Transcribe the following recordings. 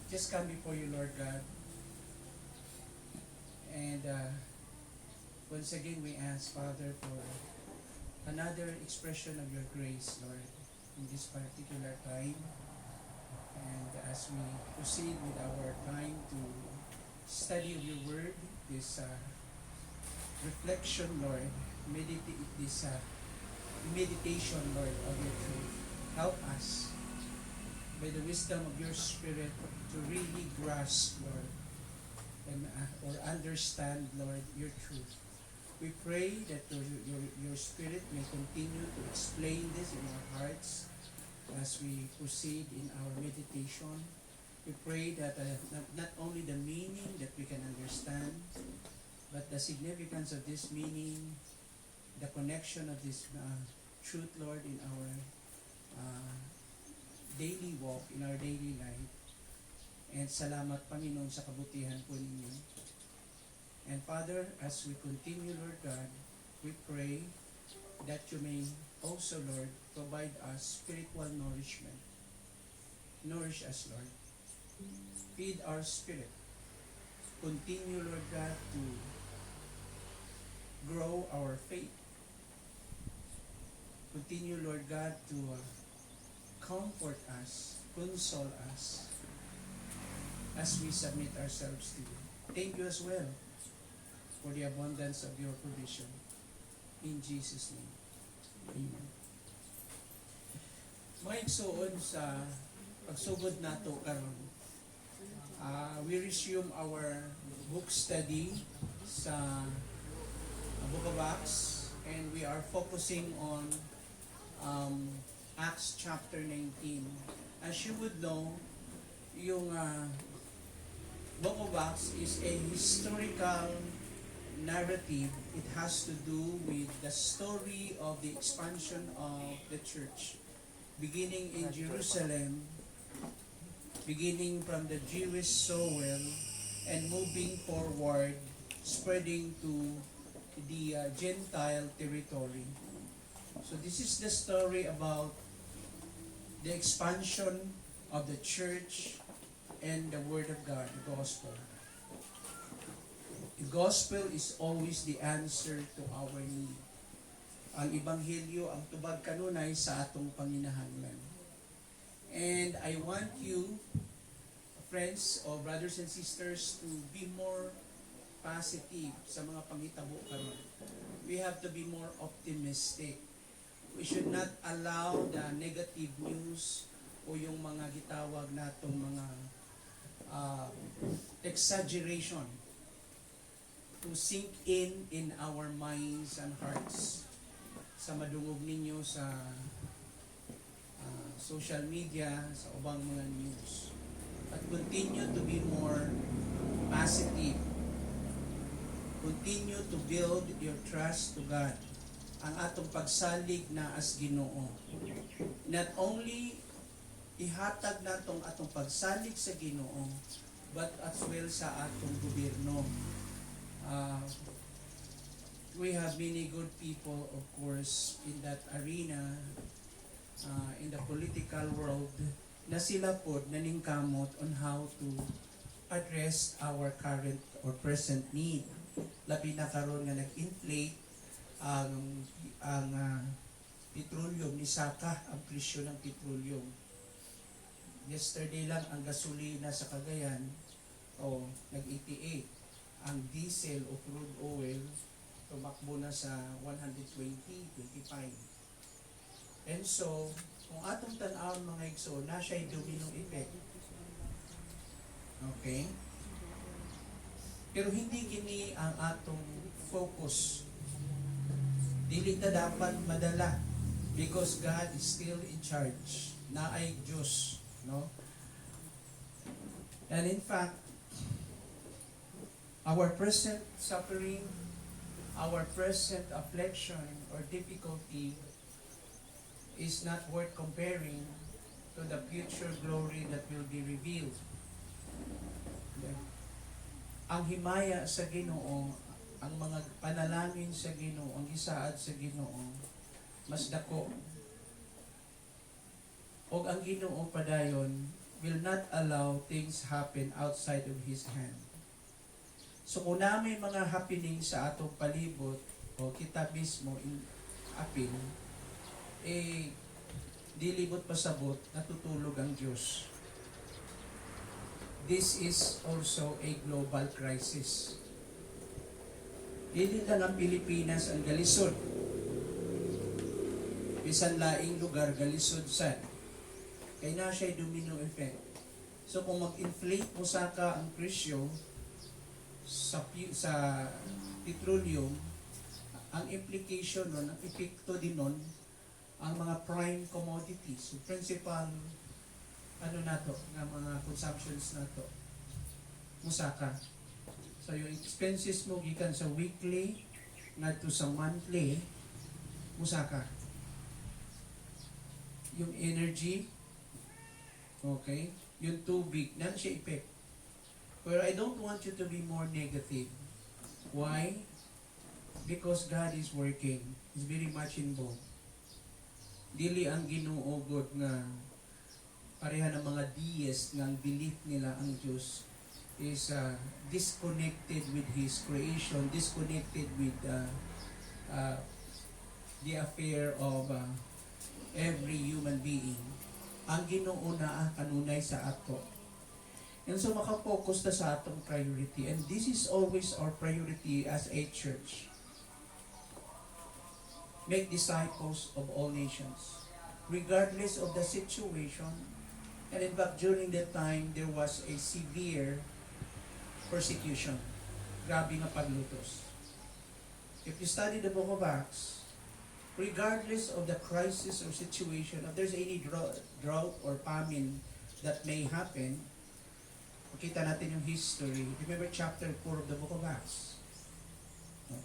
just come before you, Lord God. And once again, we ask, Father, for another expression of your grace, Lord, in this particular time. And as we proceed with our time to study of your word, this reflection, Lord, this meditation, Lord, of your truth, help us by the wisdom of your Spirit to really grasp, Lord, and or understand, Lord, your truth. We pray that your Spirit may continue to explain this in our hearts as we proceed in our meditation. We pray that not only the meaning that we can understand, but the significance of this meaning, the connection of this truth, Lord, in our daily walk, in our daily life. And salamat, Panginoon, sa kabutihan po ninyo. And Father, as we continue, Lord God, we pray that you may also, Lord, provide us spiritual nourishment. Nourish us, Lord. Feed our spirit. Continue, Lord God, to grow our faith. Continue, Lord God, to comfort us, console us, as we submit ourselves to you. Thank you as well for the abundance of your provision. In Jesus' name. Amen. Mga igsoon sa pagsugod nato karon, we resume our book study sa Book of Acts, and we are focusing on Acts chapter 19. As you would know, yung Book of Acts is a historical narrative. It has to do with the story of the expansion of the church, beginning in Jerusalem, beginning from the Jewish soil, and moving forward, spreading to the Gentile territory. So this is the story about the expansion of the church and the Word of God, the Gospel. The Gospel is always the answer to our need. Ang Ebanghelyo, ang tubag kanunay sa atong panginahanglan. And I want you, friends or brothers and sisters, to be more positive sa mga pangitabo karon. We have to be more optimistic. We should not allow the negative news o yung mga gitawag natong mga exaggeration to sink in our minds and hearts. Sa madungog ninyo sa social media, sa ubang mga news. But continue to be more positive. Continue to build your trust to God. Ang atong pagsalig na as Ginoo. Not only ihatag natong atong pagsalig sa Ginoo, but as well sa atong gobyerno. We have many good people, of course, in that arena, in the political world, na sila po naningkamot on how to address our current or present need. Labi na karon nga nag-inflate ang petroleum, nisaka ang presyo ng petroleum. Yesterday lang ang gasolina sa Cagayan nag-88. Ang diesel o crude oil tumakbo na sa 120, 25. And so, kung atong tan-awon mga igsoon, na siya'y domino effect. Okay? Pero hindi gini ang atong focus. Dili ta dapat madala because God is still in charge. Naay Diyos, no? And in fact, our present suffering, our present affliction or difficulty is not worth comparing to the future glory that will be revealed. Ang himaya sa Ginoo, ang mga panalangin sa Ginoo, ang gisaad sa Ginoo, mas dako. Og ang Ginoo padayon will not allow things happen outside of His hand. So kung na may mga happening sa atong palibot, o kita mismo in apil, eh, dilibot pasabot, natutulog ang Diyos. This is also a global crisis. Hindi lang ang Pilipinas ang galisod. Bisan laing lugar, galisod sad. Kaya na siya'y domino effect. So kung mag-inflate mo saka ang presyo sa petroleum, ang implication nun, ang epekto din nun, ang mga prime commodities, yung principal mga consumptions nato, musaka. So yung expenses mo gikan sa weekly ngadto sa monthly, musaka. Yung energy, okay, yung tubig, nan siya effect. Pero I don't want you to be more negative. Why? Because God is working. He's very much involved. Dili ang Ginoo God nga pareha ng mga deist nga ang belief nila ang Diyos is disconnected with His creation, disconnected with the affair of every human being. Ang Ginoo na kanunay sa ato. And so makafocus na sa atong priority. And this is always our priority as a church. Make disciples of all nations, regardless of the situation. And in fact, during that time, there was a severe persecution. Grabe nga paglutos. If you study the book of Acts, regardless of the crisis or situation, if there's any drought or famine that may happen, makita natin yung history. Remember chapter 4 of the book of Acts.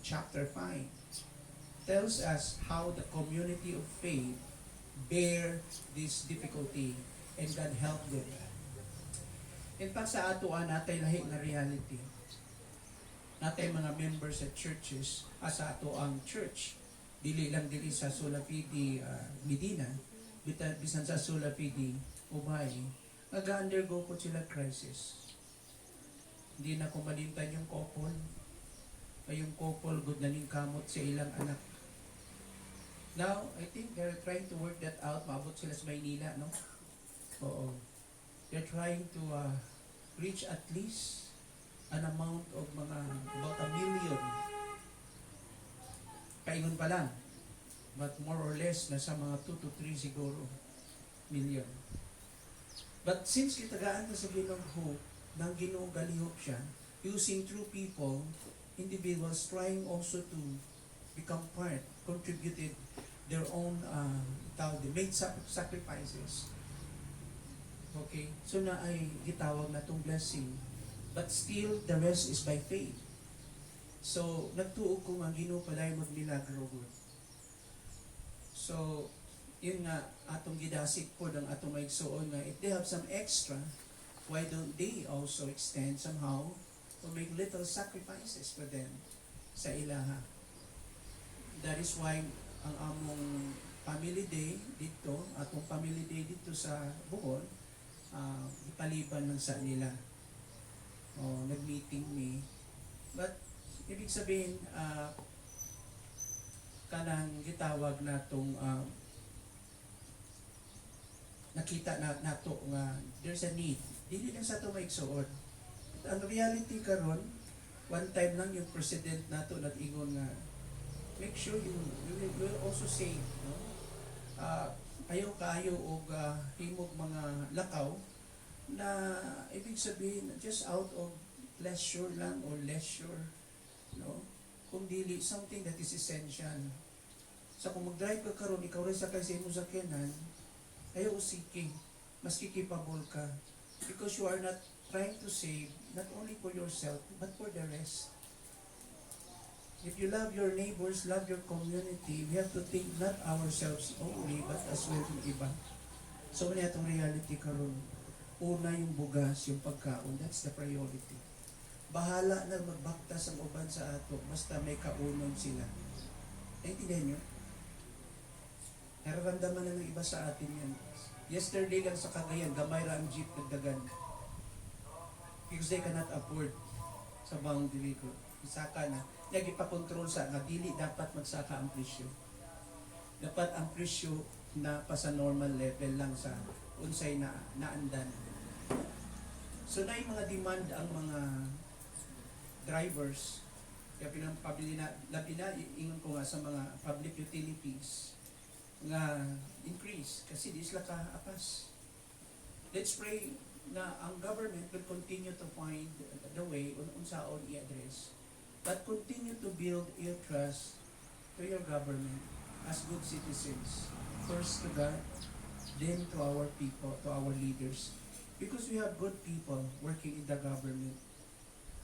Chapter 5 tells us how the community of faith bear this difficulty and God helped them. In fact, sa ato natay lahi na reality. Natay mga members sa churches, sa ato ang church. Dili lang dili sa Sola Fide Medina, bisan sa Sola Fide Ubay, nag-undergo po sila crisis. Hindi na kumalimtan yung couple. Ay yung couple, good na ning kamot sa ilang anak. Now, I think they're trying to work that out. Maabot sila sa Maynila, no? Oo. They're trying to reach at least an amount of about 1 million. Paingon pa lang. But more or less, nasa mga 2 to 3 siguro million. But since kitagaan na sa Ginong hope, nang Ginong galihop siya, using through people, individuals trying also to become part, contributed their own, they made sacrifices. Okay? So na ay gitawag na itong blessing. But still, the rest is by faith. So, nagtuog ko ang Ginoo palay magmilagro good. So, yun nga, atong gidasik po ng atong maigsuon nga, if they have some extra, why don't they also extend somehow to make little sacrifices for them sa ilaha? That is why ang among family day dito, atong family day dito sa Bohol, ipaliban lang sa nila. Nag-meeting me. But, ibig sabihin, kanang gitawag na itong nakita nato nga there's a need. Dili lang sa ito maigsuod. Ang reality karon, one time lang yung president nato nag-ingon nga, make sure you will also save, no? Ayaw kaayo og himog mga lakaw na ibig sabihin just out of pleasure lang or leisure, no? Kung dili something that is essential. So kung mag-drive ka karon, ikaw rin sakay sa imong sakyanan, ayaw usiking, maski capable ka, because you are not trying to save not only for yourself but for the rest. If you love your neighbors, love your community, we have to think not ourselves only, but as well yung iba. So, wala itong reality karon. Una yung bugas, yung pagkaon, that's the priority. Bahala na magbaktas ang uban sa ato, basta may kaunon sila. Naintindihan nyo? Nararamdaman na ng iba sa atin yan. Yesterday lang sa Cagayan, gamay ra ang jeep nagdagan. Because they cannot afford sa boundary ko. Isaka na. Lagi pa control sa nga dili dapat magsaka ang presyo. Dapat ang presyo na pa sa normal level lang sa unsay na naandan. So na yung mga demand ang mga drivers kaya pinapabili na labi na ingon ko nga sa mga public utilities nga increase kasi di sila ka-apas. Let's pray na ang government will continue to find the way unsaon i-address, but continue to build your trust to your government as good citizens, first to God, then to our people, to our leaders, because we have good people working in the government.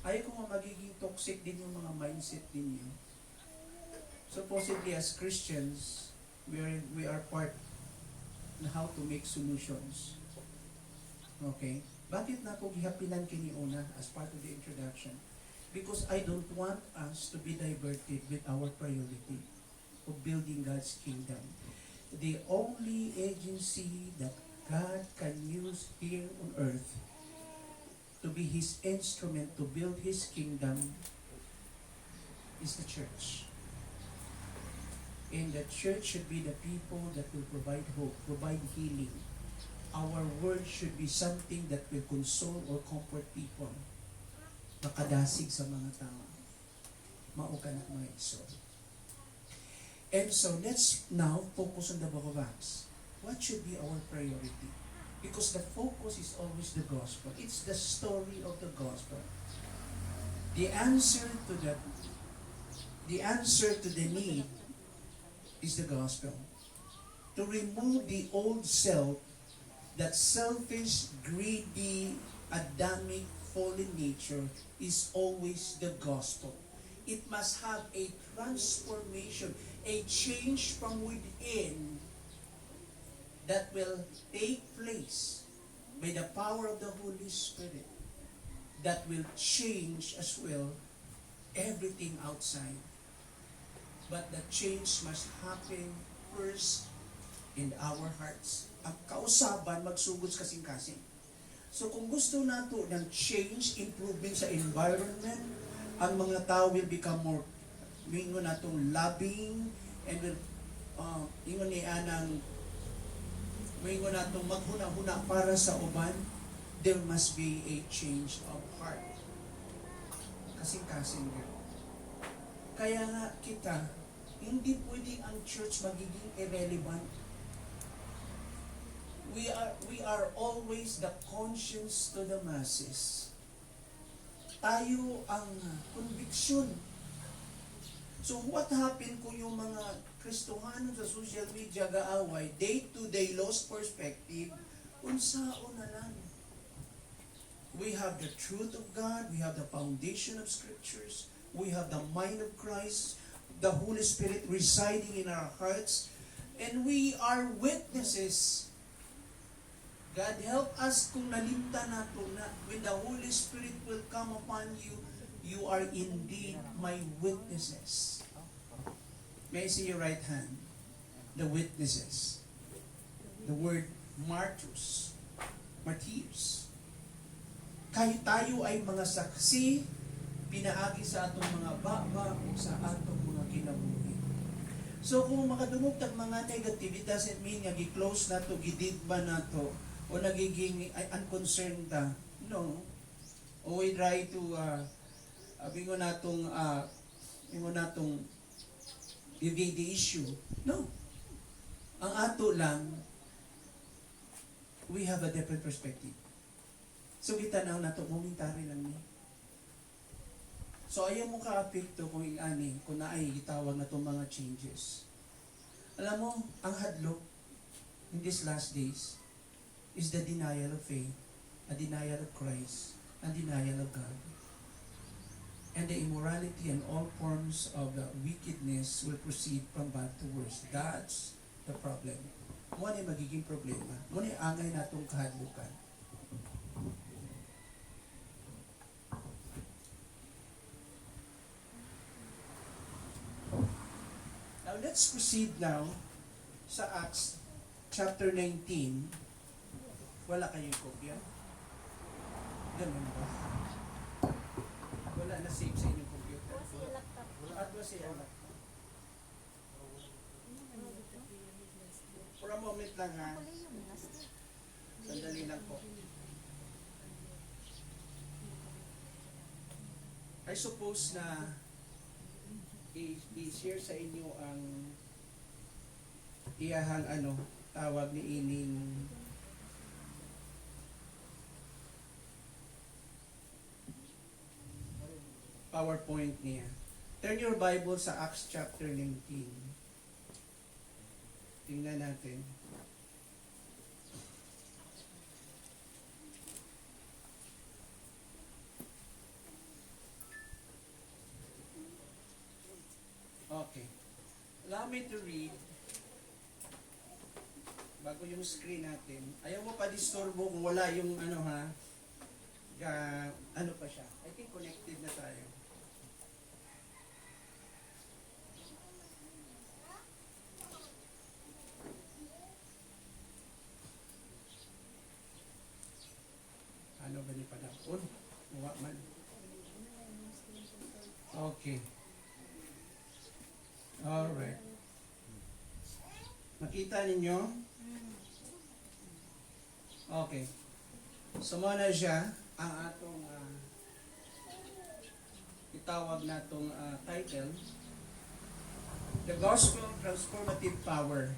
Ayaw ko nga magiging toxic din yung mga mindset ninyo. Supposedly as Christians, we are part na how to make solutions. Okay? Bakit na ako gihapinan kini una as part of the introduction? Because I don't want us to be diverted with our priority of building God's kingdom. The only agency that God can use here on earth to be His instrument to build His kingdom is the church. And the church should be the people that will provide hope, provide healing. Our word should be something that will console or comfort people. Makadasig sa mga tao. Maukan at mga iso. And so let's now focus on the book of Acts. What should be our priority? Because the focus is always the gospel. It's the story of the gospel. The answer to the need is the gospel. To remove the old self, that selfish, greedy, Adamic, fallen nature is always the gospel. It must have a transformation, a change from within that will take place by the power of the Holy Spirit that will change as well everything outside. But the change must happen first in our hearts. Ang kausaban, magsugod kasing-kasing. So kung gusto nato ng change, improvement sa environment, ang mga tao will become more, mingon natong loving, and will, ingon ni anang, mingon natong maghuna-huna para sa uban, there must be a change of heart. Kasing-kasing yun. Kaya nga kita, hindi pwedeng ang church magiging irrelevant. We are always the conscience to the masses. Tayo ang conviction. So what happened kung yung mga Kristohano sa social media gaaway, day-to-day lost perspective, unsaon na lang. We have the truth of God, we have the foundation of scriptures, we have the mind of Christ, the Holy Spirit residing in our hearts, and we are witnesses. God help us kung nalimta nato na when the Holy Spirit will come upon you, you are indeed my witnesses. May I see your right hand? The witnesses. The word martyrs. Martyrs. Tayo ay mga saksi, pinaagi sa atong mga baba o sa atong mga kinabuhi. So kung makadungog tag mga negative, it doesn't mean nga gi-close na to, gididba na to, o nagiging unconcerned ta. No. O we try to bingon natong evade the issue. No. Ang ato lang, we have a different perspective. So kita na nato momentary lang ni. So ayaw mo ka-apekto kung ani kung naay gitawag na itong mga changes. Alam mo, ang hadlok in these last days is the denial of faith, a denial of Christ, a denial of God. And the immorality and all forms of wickedness will proceed from bad to worse. That's the problem. Muna yung magiging problema. Muna yung angay natong kahadlukan. Now let's proceed now sa Acts chapter 19. Wala kayong kopya? Ganun ba? Wala na save sa inyong computer? Kasi laptop. At ba siya laptop? For a moment lang ha. Kulay yung last. Sandali lang po. I suppose na i-share sa inyo ang iyahang tawag ni ining PowerPoint niya. Turn your Bible sa Acts chapter 19. Tingnan natin. Okay. Allow me to read bago yung screen natin. Ayaw mo pa disturbo kung wala yung ano pa siya. I think connected na tayo. Ano ba ni panahon? Uwa man. Okay. Alright. Makita ninyo? Okay. Sumana siya ang atong itawag natong title, The Gospel Transformative Power.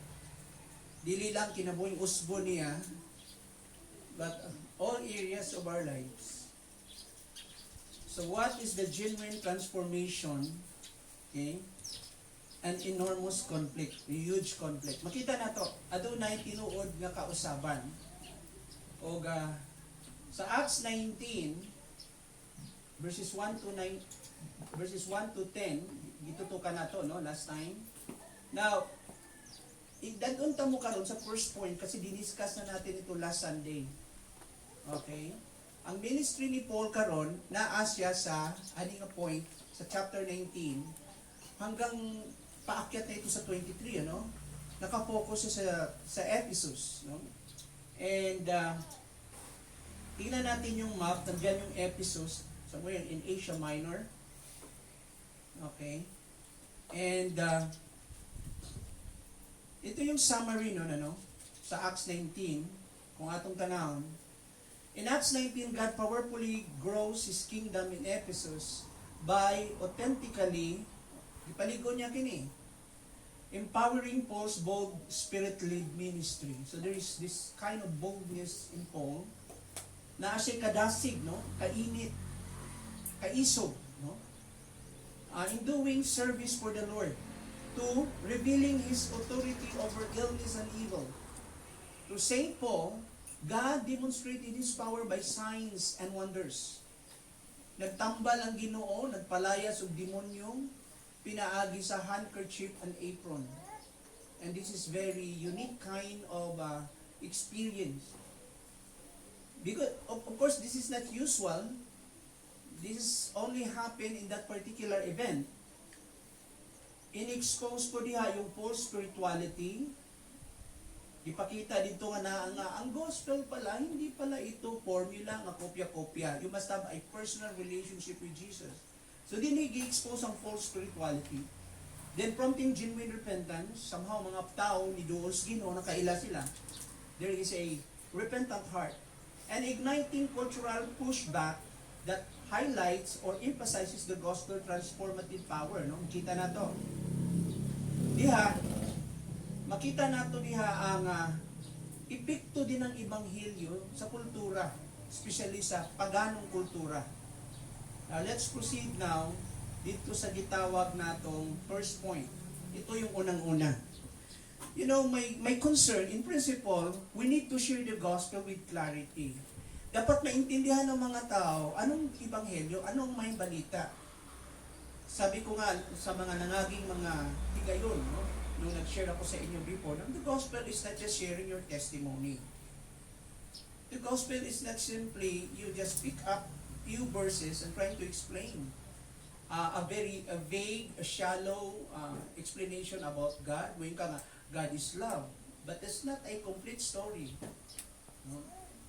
Dili lang kinabuhing usbo niya, but all areas of our lives. So what is the genuine transformation? Okay? An enormous conflict, a huge conflict. Makita na to, adunay tinuod nga kausaban. O sa Acts 19 verses 1 to 9 verses 1 to 10, gitutukan na to no last time. Now, idadunta mo karon sa first point kasi diniscuss na natin ito last Sunday. Okay? Ang ministry ni Paul karon naa siya sa aning point sa chapter 19 hanggang paakyat na ito sa 23, ano? Naka-focus siya sa Ephesus, no? And tingnan natin yung map, nandiyan yung Ephesus, somewhere in Asia Minor. Okay? And ito yung summary nun, sa Acts 19, kung atong tanawon. In Acts 19, God powerfully grows His kingdom in Ephesus by authentically, ipaligo niya kini, empowering Paul's bold spirit-led ministry. So there is this kind of boldness in Paul na siya kadasig, no? Kainit, kaisog, no? In doing service for the Lord, to revealing His authority over illness and evil. To Saint Paul, God demonstrated His power by signs and wonders. Nagtambal ang Ginoo, nagpalayas og demonyong pinaagi sa handkerchief and apron. And this is very unique kind of experience. Because, of course, this is not usual. This only happened in that particular event. In-expose ko diha yung false spirituality. Ipakita dito nga ang gospel pala, hindi pala ito formula nga kopya-kopya. You must have a personal relationship with Jesus. So din i-expose ang false spirituality. Then prompting genuine repentance, somehow mga tao ni Duos Ginoo nakaila sila. There is a repentant heart. And igniting cultural pushback that highlights or emphasizes the gospel transformative power. No? Kita na to. Diha, makita nato diha ang epekto din ng Ebanghelyo sa kultura, especially sa paganong kultura. Now, let's proceed now dito sa gitawag natong first point. Ito yung unang-una. You know, my concern, in principle, we need to share the gospel with clarity. Dapat maintindihan ng mga tao, anong Ebanghelyo, anong may balita. Sabi ko nga sa mga nangaging mga higayon, no? Nung nag-share ako sa inyo before, the gospel is not just sharing your testimony. The gospel is not simply you just pick up few verses and trying to explain a very vague, shallow explanation about God. When ka nga, God is love. But it's not a complete story. No?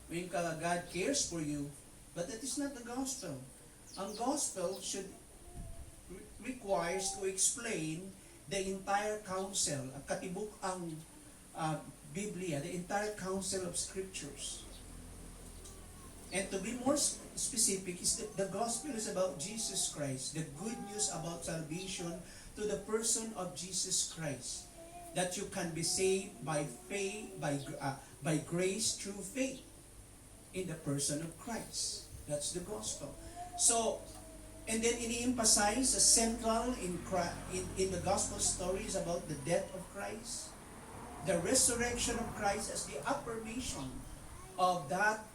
When God cares for you, but that is not the gospel. Ang gospel should requires to explain the entire counsel, ang katibuk ang Biblia, the entire counsel of scriptures. And to be more specific, is that the gospel is about Jesus Christ, the good news about salvation to the person of Jesus Christ, that you can be saved by faith, by grace through faith in the person of Christ. That's the gospel. So, and then ini-emphasize central in the gospel stories about the death of Christ, the resurrection of Christ as the affirmation of that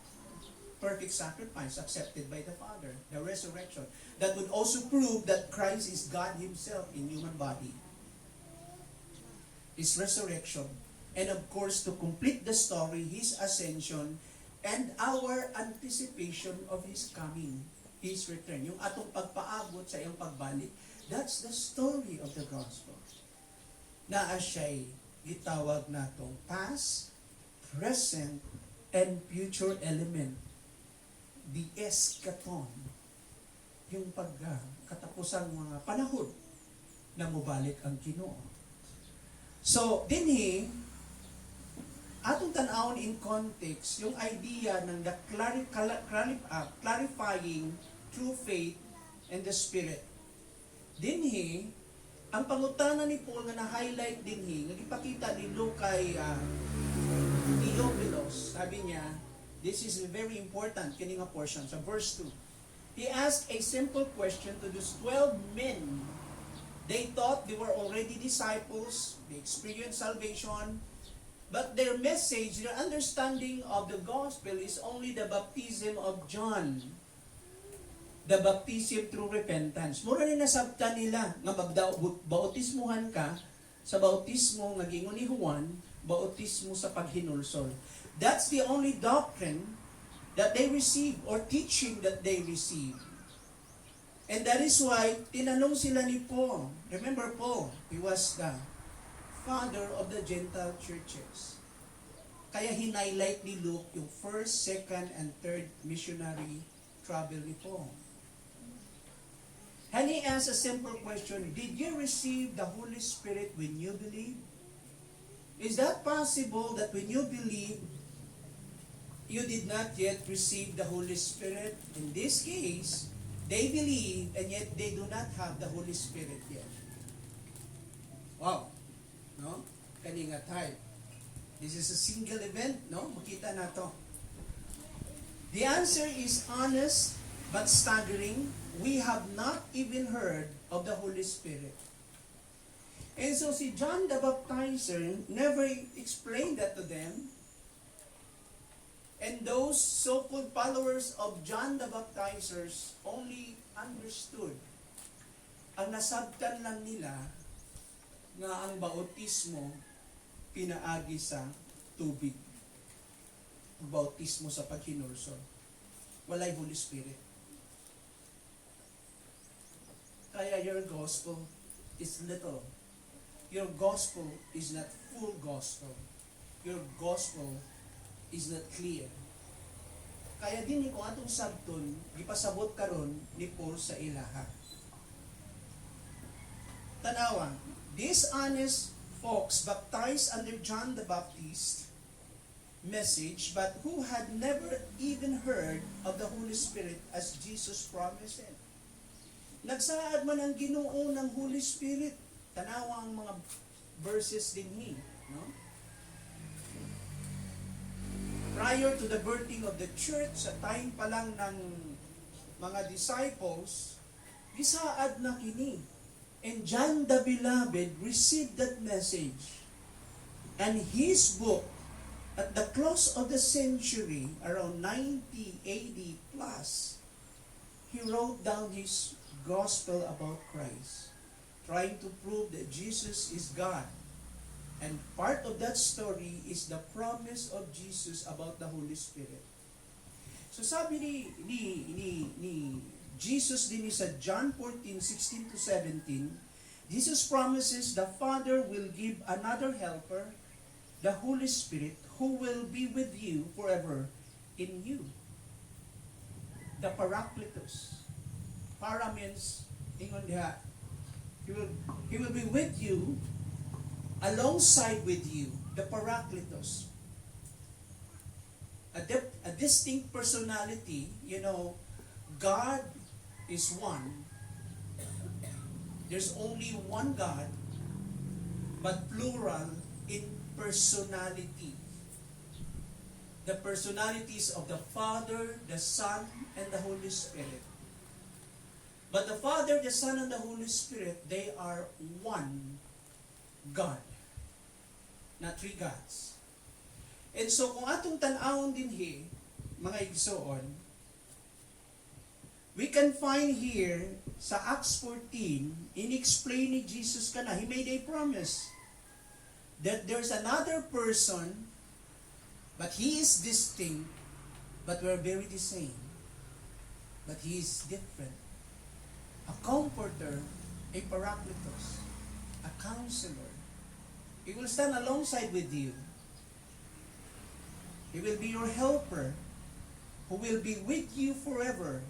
perfect sacrifice accepted by the Father, the resurrection. That would also prove that Christ is God Himself in human body. His resurrection. And of course, to complete the story, His ascension and our anticipation of His coming, His return. Yung atong pagpaabot sa iyong pagbalik, that's the story of the gospel. Na siya'y gitawag natong past, present, and future element. The eschaton, yung pagkatapusang mga panahon na mubalik ang Ginoo. So, dinhi, atong tanawon in context, yung idea ng the clarifying true faith and the Spirit. Dinhi, ang pangutana ni Paul na na-highlight dinhi, nagipakita ni Lucay Theophilus, sabi niya, this is very important, kining nga portion, sa verse 2. He asked a simple question to those 12 men. They thought they were already disciples, they experienced salvation, but their message, their understanding of the gospel is only the baptism of John. The baptism through repentance. Mura rin nasabtan nila nga bautismuhan ka sa bautismo nga gingon ni Juan, bautismo sa paghinulsol. That's the only doctrine that they receive or teaching that they receive. And that is why tinanong sila ni Paul. Remember Paul, he was the father of the Gentile churches. Kaya hinighlight ni Luke yung first, second, and third missionary travel ni Paul. And he asked a simple question, did you receive the Holy Spirit when you believed? Is that possible that when you believe, you did not yet receive the Holy Spirit? In this case, they believe and yet they do not have the Holy Spirit yet. Wow. No? Kaninga type. This is a single event, no? Makita na to. The answer is honest but staggering. We have not even heard of the Holy Spirit. And so si John the Baptizer never explained that to them. And those so-called followers of John the Baptizers only understood. Ang nasabtan lang nila nga ang bautismo pinaagi sa tubig. Bautismo sa paghinulsol. Walay Holy Spirit. Kaya your gospel is little. Your gospel is not full gospel. Your gospel is not clear. Kaya din kung atong sabton, gipasabot karon ni Paul sa ilaha. Tanawa, these honest folks baptized under John the Baptist message, but who had never even heard of the Holy Spirit as Jesus promised it. Nagsaad man ang Ginoo ng Holy Spirit. Tanawa ang mga verses din no? Prior to the birthing of the church, sa time pa lang ng mga disciples, gisaad na kini. And John the Beloved received that message. And his book, at the close of the century, around 90 AD plus, he wrote down his gospel about Christ, trying to prove that Jesus is God. And part of that story is the promise of Jesus about the Holy Spirit. So sabi ni Jesus din sa John 14:16 to 17, Jesus promises the Father will give another helper, the Holy Spirit, who will be with you forever in you. The Paracletus. Para means, ingon diha, He will be with you, alongside with you, the Paracletus. A distinct personality, God is one. There's only one God, but plural in personality. The personalities of the Father, the Son, and the Holy Spirit. But the Father, the Son, and the Holy Spirit, they are one God. Not three gods. And so, kung atong tan-awon dinhi, mga igsoon, we can find here, sa Acts 14, in-explain ni Jesus kana, He made a promise that there's another person, but He is distinct, but we're very the same. But He is different. A comforter, a paracletos, a counselor. He will stand alongside with you. He will be your helper, who will be with you forever.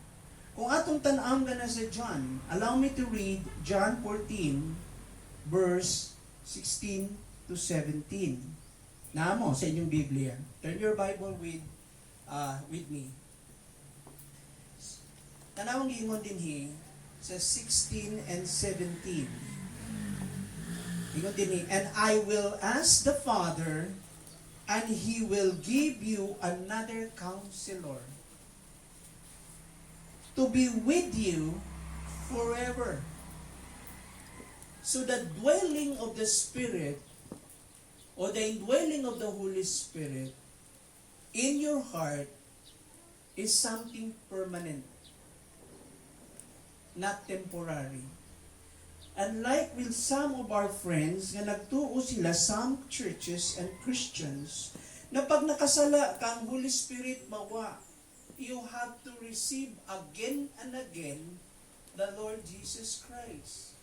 Kung atong tan-am na sa John, allow me to read John 14, verse 16 to 17. Naamo sa inyong Biblia. Turn your Bible with me. Tanawang giingon din sa 16 and 17. Ingon din and I will ask the Father, and He will give you another counselor to be with you forever. So the dwelling of the Spirit, or the indwelling of the Holy Spirit in your heart is something permanent, not temporary. Unlike with some of our friends nga nagtuo sila, some churches and Christians, na pag nakasala ka ang Holy Spirit mawa, you have to receive again and again the Lord Jesus Christ.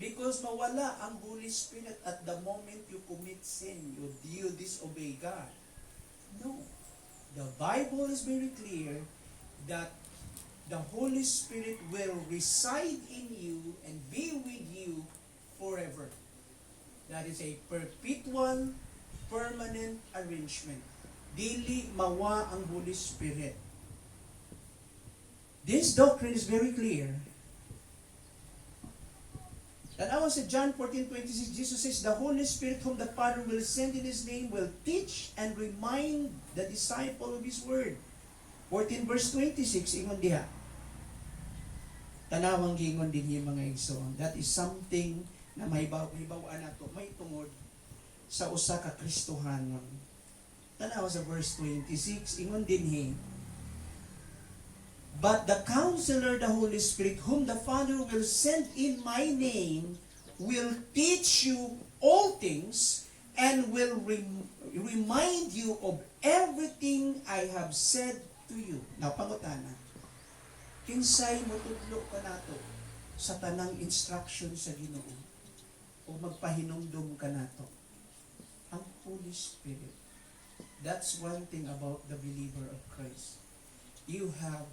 Because mawala ang Holy Spirit at the moment you commit sin, you disobey God. No. The Bible is very clear that the Holy Spirit will reside in you and be with you forever. That is a perpetual, permanent arrangement. Dili mawa ang Holy Spirit. This doctrine is very clear. Tanawa sa John 14:26, Jesus says, the Holy Spirit whom the Father will send in His name will teach and remind the disciple of His word. 14 verse 26, ingon diha. Tanawang gingon din yung mga igsoon. That is something na mahibawaan nato, may tungod sa usa ka Kristohanon. Tanawa sa verse 26, ingon din but the Counselor, the Holy Spirit, whom the Father will send in my name, will teach you all things and will remind you of everything I have said to you. Now, pangutana. Kinsay mo tudlo ka nato sa tanang instruction sa Ginoo o magpahinumdum ka nato? Ang Holy Spirit. That's one thing about the believer of Christ. You have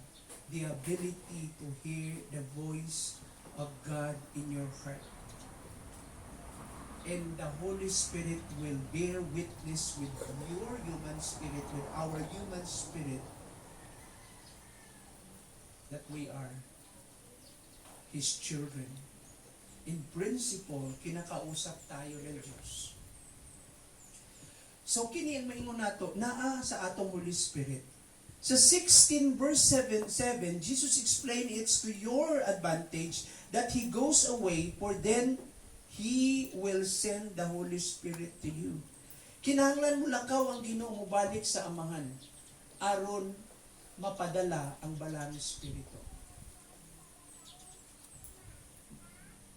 the ability to hear the voice of God in your heart. And the Holy Spirit will bear witness with your human spirit, with our human spirit, that we are His children. In principle, kinakausap tayo ng Diyos. So, kini ang maingon nato, naa sa atong Holy Spirit. Sa 16 verse 7, Jesus explained it's to your advantage that He goes away, for then He will send the Holy Spirit to you. Kinahanglan mo lakaw ang Ginoo mo balik sa amahan, aron mapadala ang Balang Espiritu.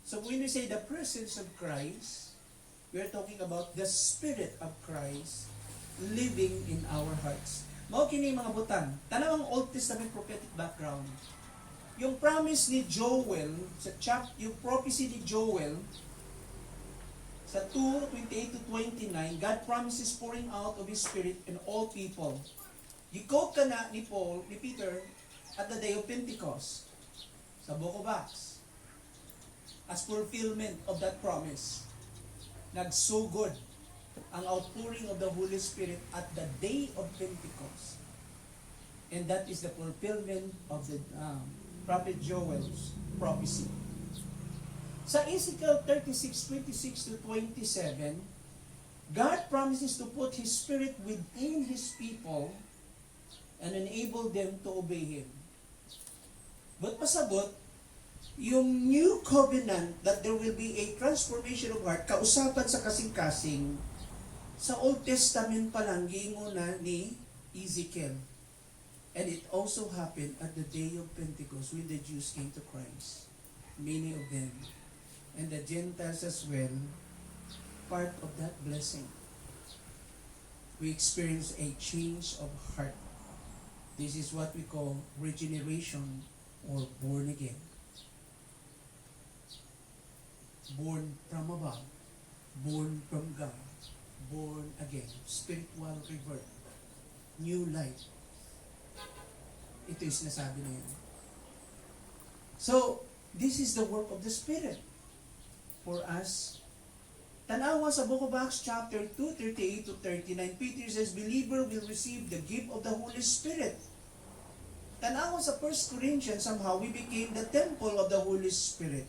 So when we say the presence of Christ, we are talking about the Spirit of Christ living in our hearts. Mao kini mga butang, tanawang Old Testament prophetic background. Yung promise ni Joel, yung prophecy ni Joel, sa 2:28 to 29, God promises pouring out of His Spirit in all people. Gikot ka na ni Peter, at the day of Pentecost, sa Book of Acts, as fulfillment of that promise. Nagsugod ang outpouring of the Holy Spirit at the day of Pentecost. And that is the fulfillment of the Prophet Joel's prophecy. Sa Ezekiel 36:26 to 27, God promises to put His Spirit within His people and enable them to obey Him. But pasabot, yung new covenant that there will be a transformation of heart, kausapan sa kasing-kasing, sa Old Testament pa lang, giingon na ni Ezekiel. And it also happened at the day of Pentecost when the Jews came to Christ. Many of them. And the Gentiles as well, part of that blessing. We experience a change of heart. This is what we call regeneration or born again. Born from above, born from God, born again, spiritual rebirth, new life. Ito yung sinasabi na yun. So, this is the work of the Spirit for us. Tanawa sa Book of Acts chapter 2, 38 to 39, Peter says, believer will receive the gift of the Holy Spirit. Tanawa sa 1 Corinthians, somehow we became the temple of the Holy Spirit.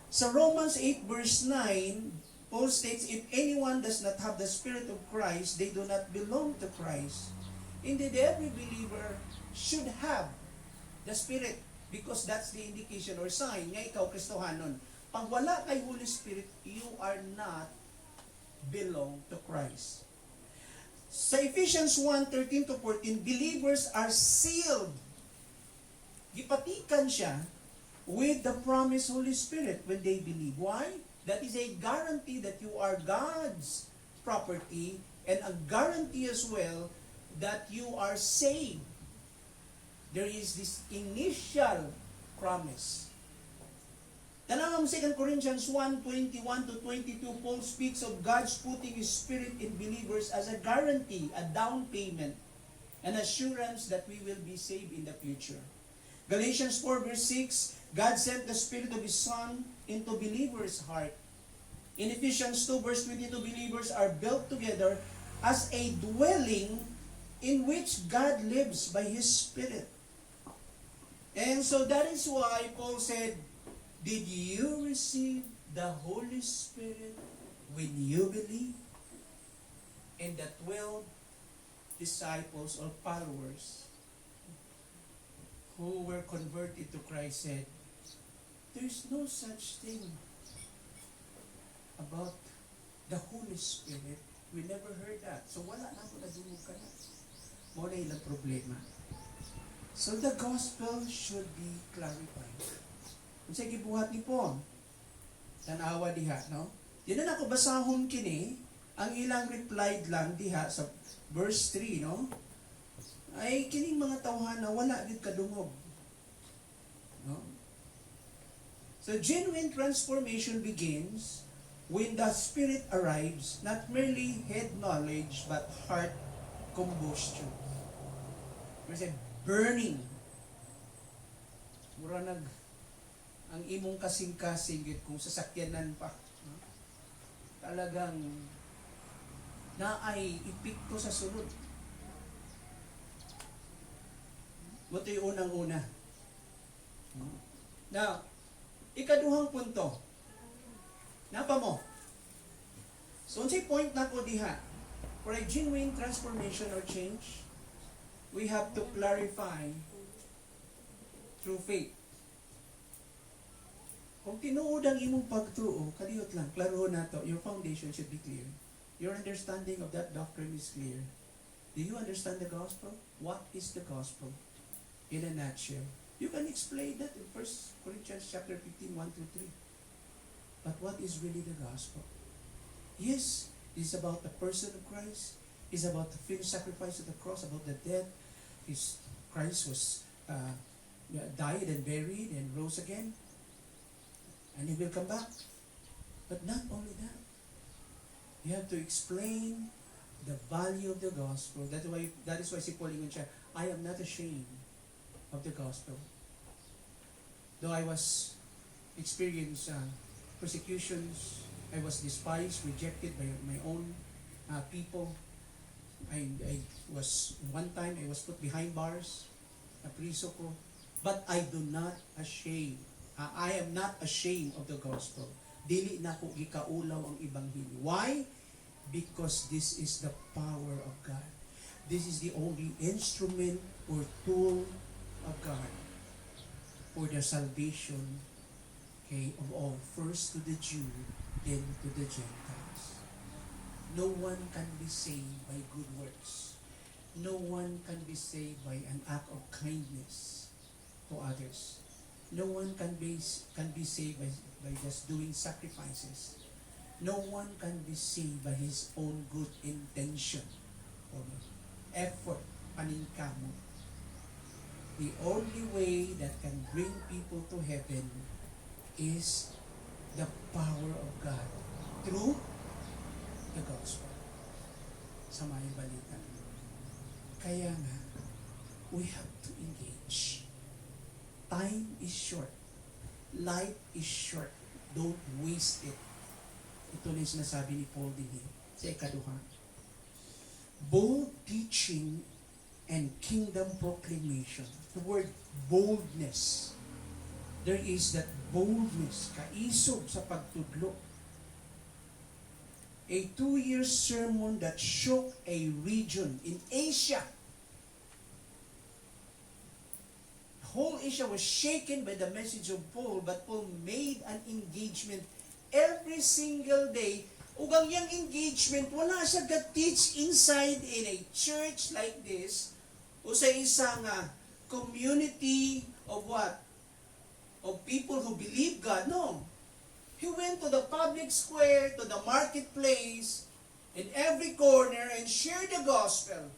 Sa Romans 8 verse 9, Paul states, if anyone does not have the Spirit of Christ, they do not belong to Christ. Indeed, every believer should have the Spirit because that's the indication or sign nga ikaw Kristohanon. Pag wala kay Holy Spirit, you are not belong to Christ. Sa Ephesians 1:13 to 14, believers are sealed. Gipatikan siya with the promised Holy Spirit when they believe. Why? That is a guarantee that you are God's property and a guarantee as well that you are saved. There is this initial promise. Tanang 2 Corinthians 1:21 to 22, Paul speaks of God's putting His Spirit in believers as a guarantee, a down payment, an assurance that we will be saved in the future. Galatians 4 verse 6, God sent the Spirit of His Son into believers' heart. In Ephesians 2 verse 22, believers are built together as a dwelling in which God lives by His Spirit. And so that is why Paul said, did you receive the Holy Spirit when you believe? And the 12 disciples or followers who were converted to Christ said, there's no such thing about the Holy Spirit. We never heard that. So wala na ako nadungog ka na. Wala ilang problema. So the gospel should be clarified. Kung sa gibuhat ni Paul, tanawa diha, no? Di na ako basahon kini, ang ilang replied lang diha sa verse 3, no? Ay kining mga tawhan na wala gid kadungog. No? So genuine transformation begins when the Spirit arrives, not merely head knowledge, but heart combustion. Kasi burning. Mura ang imong kasing-kasing kung sasakyanan pa. No? Talagang naay epekto sa sulod. Ito yung unang-una. Now, ikaduhang punto. Napa mo? So, unsay point na ko diha? For a genuine transformation or change, we have to clarify through faith. Kung tinuod ang imong pagtuo, kalihot lang, klarohon nato, your foundation should be clear. Your understanding of that doctrine is clear. Do you understand the gospel? What is the gospel? In a nutshell. You can explain that in 1 Corinthians chapter 15, 1 to 3. But what is really the gospel? Yes, it's about the person of Christ. It's about the finished sacrifice of the cross, about the death. Christ was died and buried and rose again. And He will come back. But not only that. You have to explain the value of the gospel. That is why si Paul ingon siya, I am not ashamed of the gospel. Though I was experienced persecutions, I was despised, rejected by my own people. I was, one time, I was put behind bars, napriso ko. But I do not ashamed. I am not ashamed of the gospel. Dili na ko gikaulaw ang ibanghilyo. Why? Because this is the power of God. This is the only instrument or tool of God for the salvation, okay, of all. First to the Jew, then to the Gentiles. No one can be saved by good works. No one can be saved by an act of kindness to others. No one can be saved by just doing sacrifices. No one can be saved by his own good intention or effort, paningkamot. The only way that can bring people to heaven is the power of God through the gospel. Sa mga balita. Kaya nga, we have to engage. Time is short. Life is short. Don't waste it. Ito na yung sinasabi ni Paul din sa ikaduha. Bold teaching and kingdom proclamation. The word boldness. There is that boldness, kaisog sa pagtudlo. A 2-year sermon that shook a region in Asia. The whole Asia was shaken by the message of Paul, but Paul made an engagement every single day. Ug ang yang engagement, wala siya ga-teach inside in a church like this, o sa isang community of what? Of people who believe God. No. He went to the public square, to the marketplace, in every corner, and shared the gospel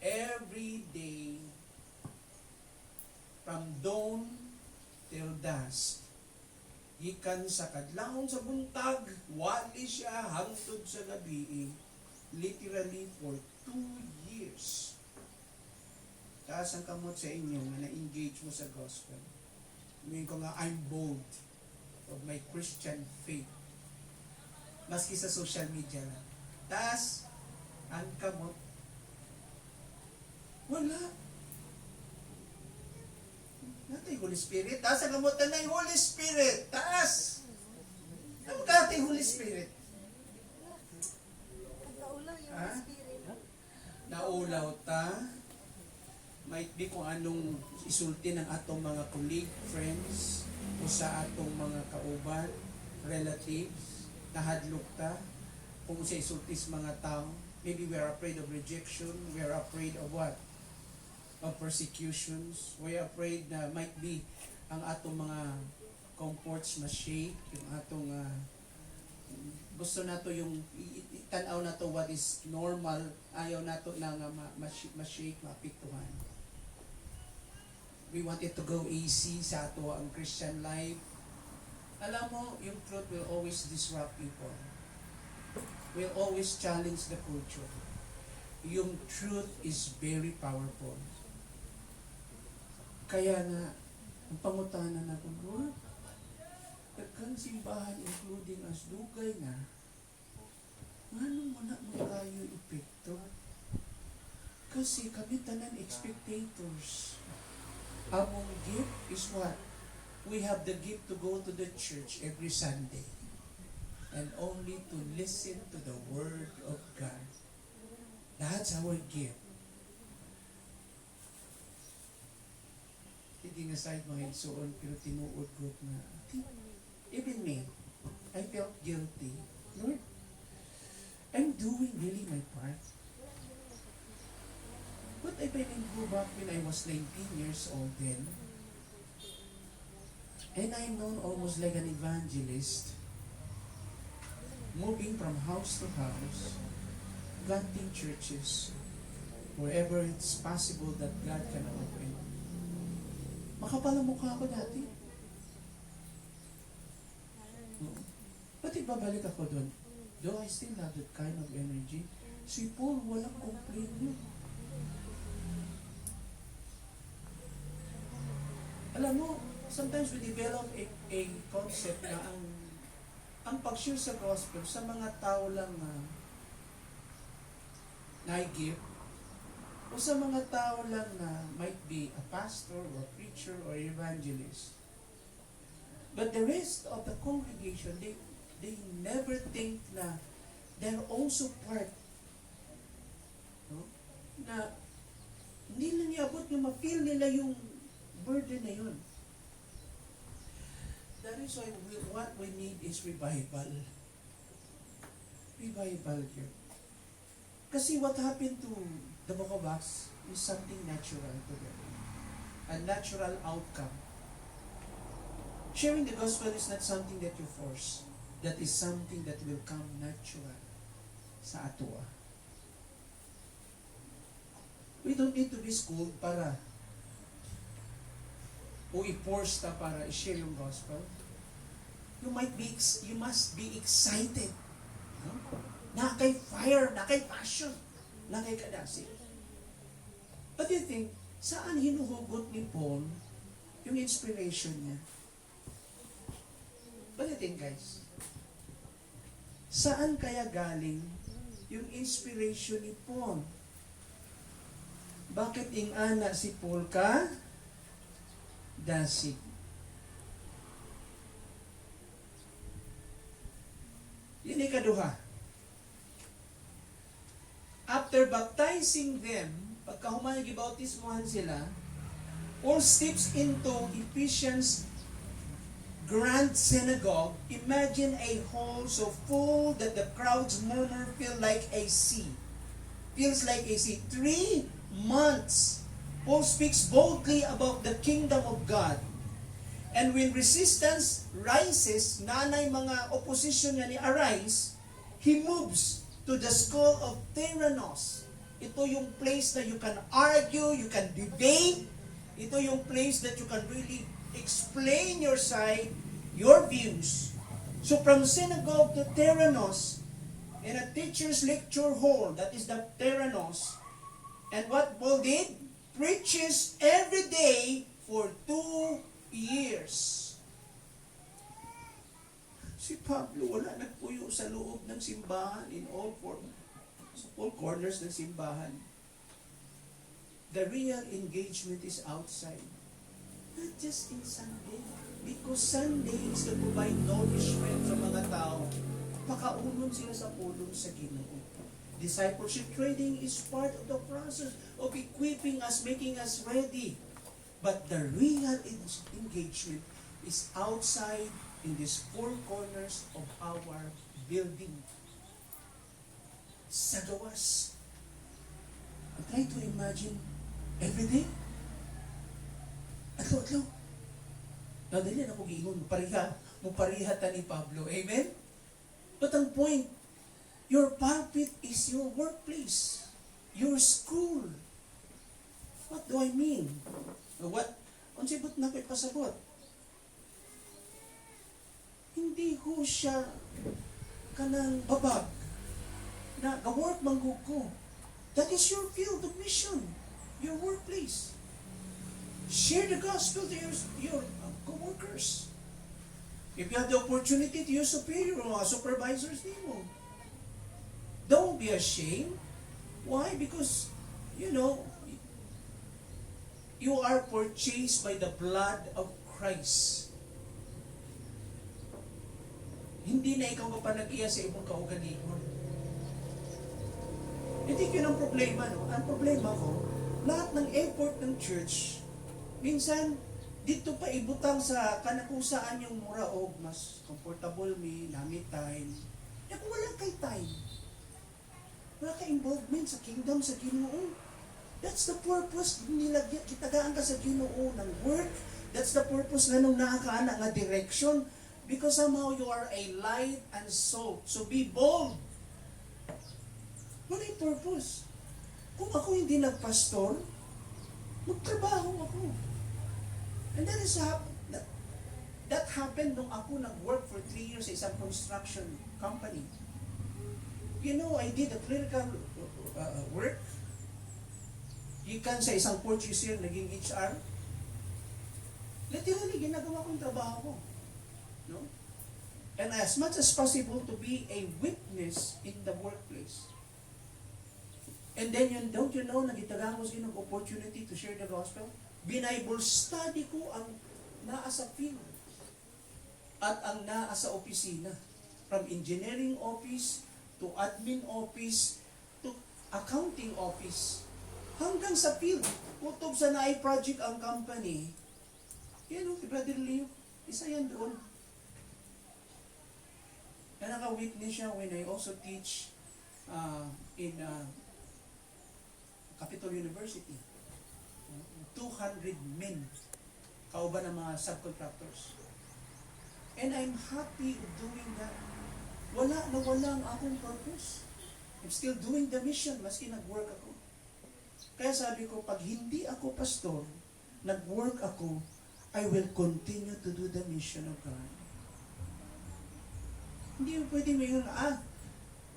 every day, from dawn till dusk. Gikan sa kadlawon sa buntag, wali siya hangtod sa gabi, literally for 2 years. Taas ang kamot sa inyo na na-engage mo sa gospel. Ngayon ko nga, I'm bold of my Christian faith. Maski sa social media lang. Taas ang kamot. Wala. Natay Holy Spirit. Taas ang kamot na yung Holy Spirit. Taas. Ano ka natay Holy Spirit? Ha? Naulaw ta. Might be kung anong isulti ng atong mga colleague, friends, o sa atong mga kauban, relatives, nahadlok ta. Kung sa isulti sa mga tao, maybe we are afraid of rejection, we are afraid of what? Of persecutions. We are afraid na might be ang atong mga comforts ma-shake, yung atong gusto nato yung itanaw nato what is normal, ayaw nato na nga ma-shake, maapektuhan. We want it to go easy sa ato ang Christian life. Alam mo, yung truth will always disrupt people. Will always challenge the culture. Yung truth is very powerful. Kaya nga, ang pangutanan na kung Lord, kagkan simbahan including as dugay na, anong muna mo tayo epekto? Kasi kami tanan spectators. Among gift is what? We have the gift to go to the church every Sunday and only to listen to the Word of God. That's our gift. Hindi aside mga igsoon, pero tinuod ko na, even me, I felt guilty. Lord, I'm doing really my part. But if I can go back when I was 19 years old then, and I'm known almost like an evangelist, moving from house to house, planting churches, wherever it's possible that God can open. Makapalang mukha ako dati. Ba't ibabalik ako doon? Do I still have that kind of energy? Si Paul, walang complaint yun. Alam mo, sometimes we develop a concept na ang pag-share sa gospel sa mga tao lang na nai-give o sa mga tao lang na might be a pastor or preacher or evangelist. But the rest of the congregation, they never think na they're also part. No? Na hindi na niabot na ma-feel nila yung burden na yun. That is why what we need is revival. Revival here. Kasi what happened to the Book of Acts is something natural to them. A natural outcome. Sharing the gospel is not something that you force. That is something that will come natural sa atua. We don't need to be schooled para o i-force ta para i-share yung gospel. You must be excited. No? Na kay fire, na kay passion, na kay kadasig. But you think, saan hinuhugot ni Paul yung inspiration niya? What do you think, guys? Saan kaya galing yung inspiration ni Paul? Bakit ingana si Paul ka? Dasig. Yun ay kaduha. After baptizing them, pagkahuman gibautismohan sila, Paul steps into Ephesians grand synagogue. Imagine a hall so full that the crowds murmur feels like a sea. 3 months. Paul speaks boldly about the kingdom of God. And when resistance rises, nanay mga opposition nga ni arise, he moves to the school of Theranos. Ito yung place na you can argue, you can debate. Ito yung place that you can really explain your side, your views. So from synagogue to Theranos, in a teacher's lecture hall, that is the Theranos, and what Paul did? Preaches every day for 2 years. Si Pablo wala nagpuyo sa loob ng simbahan sa all corners ng simbahan. The real engagement is outside. Not just in Sunday. Because Sunday is to provide nourishment sa mga tao. Pakaunon sila sa pulong sa Ginoo. Discipleship training is part of the process of equipping us, making us ready. But the real engagement is outside in these 4 corners of our building. Sa gawas. I try to imagine every day. Atlo. Nadali na ko giingon, mupariha ta ni Pablo. Amen? But ang point, your pulpit is your workplace, your school. What do I mean? Unsibot na ko'y pasabot. Hindi ho siya kanang babag na ga-work manggug ko. That is your field of mission, your workplace. Share the gospel to your co-workers. If you have the opportunity to your superior or supervisors, don't be ashamed. Why? Because, you are purchased by the blood of Christ. Hindi na ikaw mapanag-iya sa ibang kaugalingon. Hindi yun ang problema, no? Ang problema ko, lahat ng effort ng church, minsan, dito pa ibutang sa kanakusaan yung mura o mas comfortable nami time. Kung wala kay time, wala ka involvement sa kingdom, sa Ginoo. That's the purpose nila, kitagaan ka sa Ginoo ng work. That's the purpose na nung nakakaana nga direction. Because somehow you are a light and salt. So be bold. Wala yung purpose. Kung ako hindi nagpastor, magtrabaho ako. And that happened nung ako nag-work for 3 years sa isang construction company. You know, I did a clerical work. Gikan sa isang purchaser, naging HR. Literally, ginagawa kong trabaho ko. No? And as much as possible to be a witness in the workplace. And then, don't you know, nagitagaan ko sa inyo opportunity to share the gospel? Binible study ko ang naa sa field at ang naa sa opisina. From engineering office to admin office to accounting office. Hanggang sa field. Kutob sa naay project ang company. Yan o, Brother Leo, isa yan doon. Na naka-witness siya when I also teach in Capitol University. 200 men kauban ng mga subcontractors. And I'm happy of doing that. Wala ang akong purpose. I'm still doing the mission maski nag-work ako. Kaya sabi ko, pag hindi ako pastor, nag-work ako, I will continue to do the mission of God. Hindi mo pwede ngayon,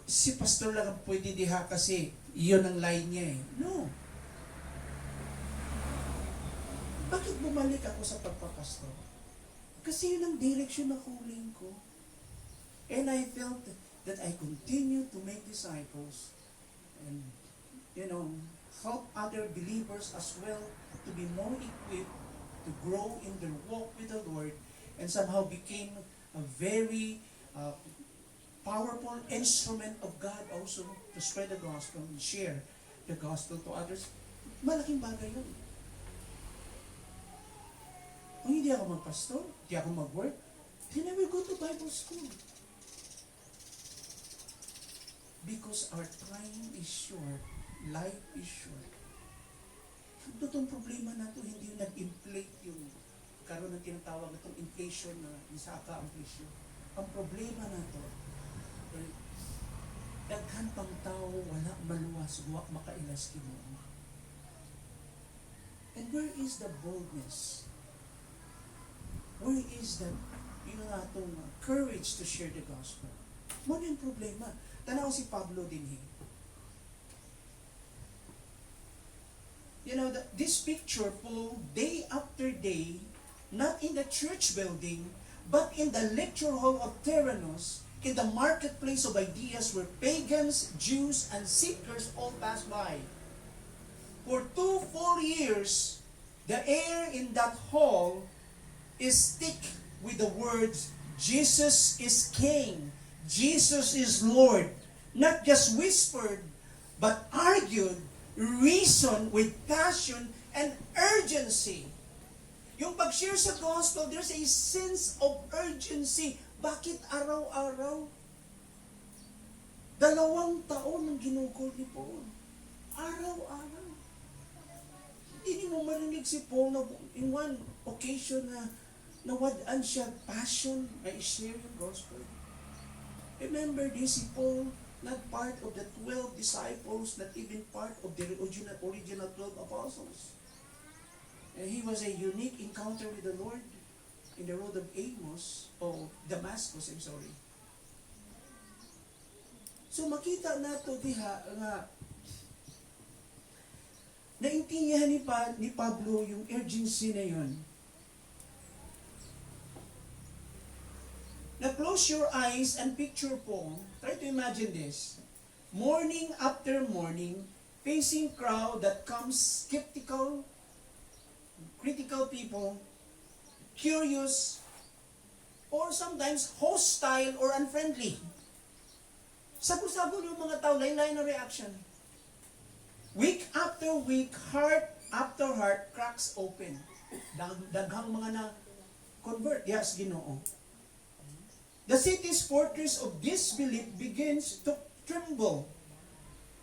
si pastor lang ang pwede diha kasi iyon ang line niya eh. No. Bakit bumalik ako sa pagpapastor? Kasi yun ang direction na calling ko. And I felt that I continue to make disciples and, help other believers as well to be more equipped to grow in their walk with the Lord, and somehow became a very powerful instrument of God also to spread the gospel and share the gospel to others. Malaking bagay yun. Kung hindi ako magpastor, hindi ako mag-work, then I will go to Bible school. Because our time is short, life is short. Ito itong problema na ito, hindi yung nag-inflate yung karoon ng tinatawag na itong inflation na isaka ang presyo. Ang problema na ito, daghan pang tao, wala maluwas, huwag makailas Ginoo. And where is the boldness? Where is the, atong courage to share the gospel? Mo yung problema. Tanaw si Pablo din eh. This picture, Paul, day after day, not in the church building, but in the lecture hall of Theranos, in the marketplace of ideas where pagans, Jews, and seekers all pass by. For 2 full years, the air in that hall is thick with the words, Jesus is King, Jesus is Lord. Not just whispered, but argued, reasoned with passion and urgency. Yung pag-share sa gospel, there's a sense of urgency. Bakit araw-araw? 2 taon ang ginugol ni Paul. Araw-araw. Hindi mo marinig si Paul na in one occasion na nawadaan siya passion na i-share yung gospel. Remember this, si Paul, not part of the 12 disciples, not even part of the original 12 apostles. And he was a unique encounter with the Lord in the road of Damascus. So makita nato diha nga naintindihan ni Pablo yung urgency na yun. Now close your eyes and picture Paul. Try to imagine this. Morning after morning, facing crowd that comes skeptical, critical people, curious, or sometimes hostile or unfriendly. Sabo-sabo yung mga tao, lain-lain na reaction. Week after week, heart after heart cracks open. Daghang mga na-convert, yes, Ginoo. The city's fortress of disbelief begins to tremble.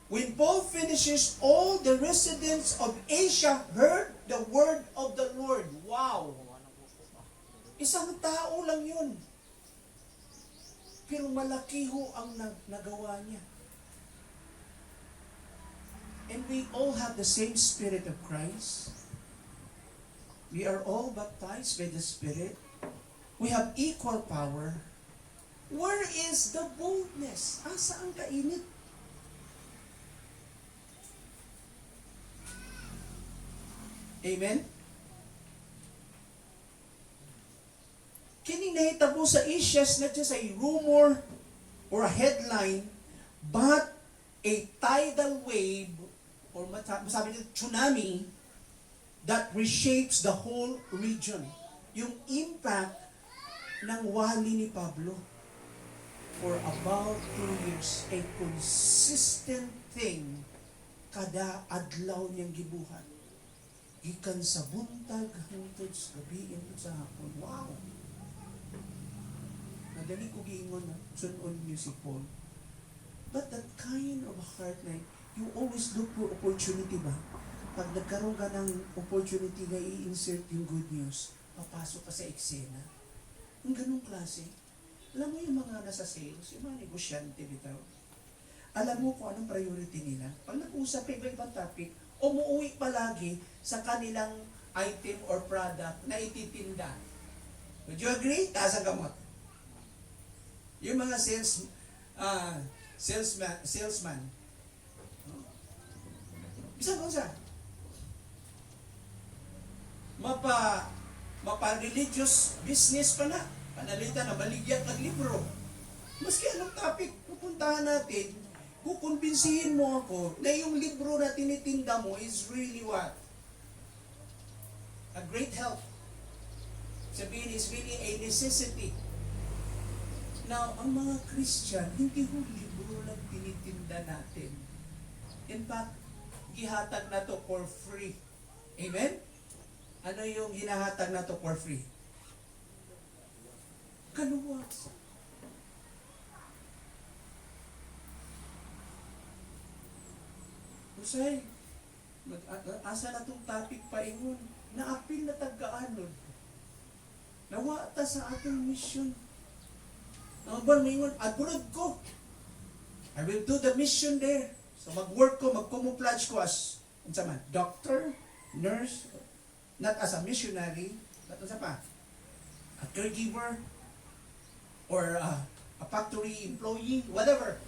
When Paul finishes, all the residents of Asia heard the word of the Lord. Wow! Isang tao lang yun. Pero malaki ho ang nagawa niya. And we all have the same Spirit of Christ. We are all baptized by the Spirit. We have equal power. Where is the boldness? Asa ang kainit? Amen? Kining nahitabo sa issues not just a rumor or a headline, but a tidal wave or masabi nito tsunami that reshapes the whole region. Yung impact ng wali ni Pablo for about 2 years, a consistent thing kada adlaw niyang gibuhat. Gikan sa buntag hangtod sa gabi hangtod sa hapon. Wow! Nadali ko giingon na sunon niyo si Paul. But that kind of heart na you always look for opportunity ba? Pag nagkaroon ka ng opportunity na i-insert yung good news, papasok ka sa eksena. Yung ganung klase. Alam mo yung mga nasa sales, yung mga negosyante bitaw. Alam mo kung anong priority nila. Pag nag-usap iba-ibang topic, umuwi palagi sa kanilang item or product na ititinda. Would you agree? Taas ang gamot. Yung mga salesman. Bisa kung sa mapa-religious business pa na. Panalitan na baligyan ng libro. Maski anong topic pupuntahan natin, kukumbinsihin mo ako na yung libro na tinitinda mo is really what? A great help. Sabihin is really a necessity. Now, ang mga Christian, hindi ho libro lang tinitinda natin. In fact, gihatag na to for free. Amen? Ano yung ginahatag na to for free? Kaluwas. Usay, asa na itong topic pa ingon, naapil na tagkaanod. Nawata sa atong mission. Ang buwan mingon, abroad ko. I will do the mission there. So mag-work ko, mag-camouflage ko as doctor, nurse, not as a missionary, but as a caregiver, or a factory employee, whatever.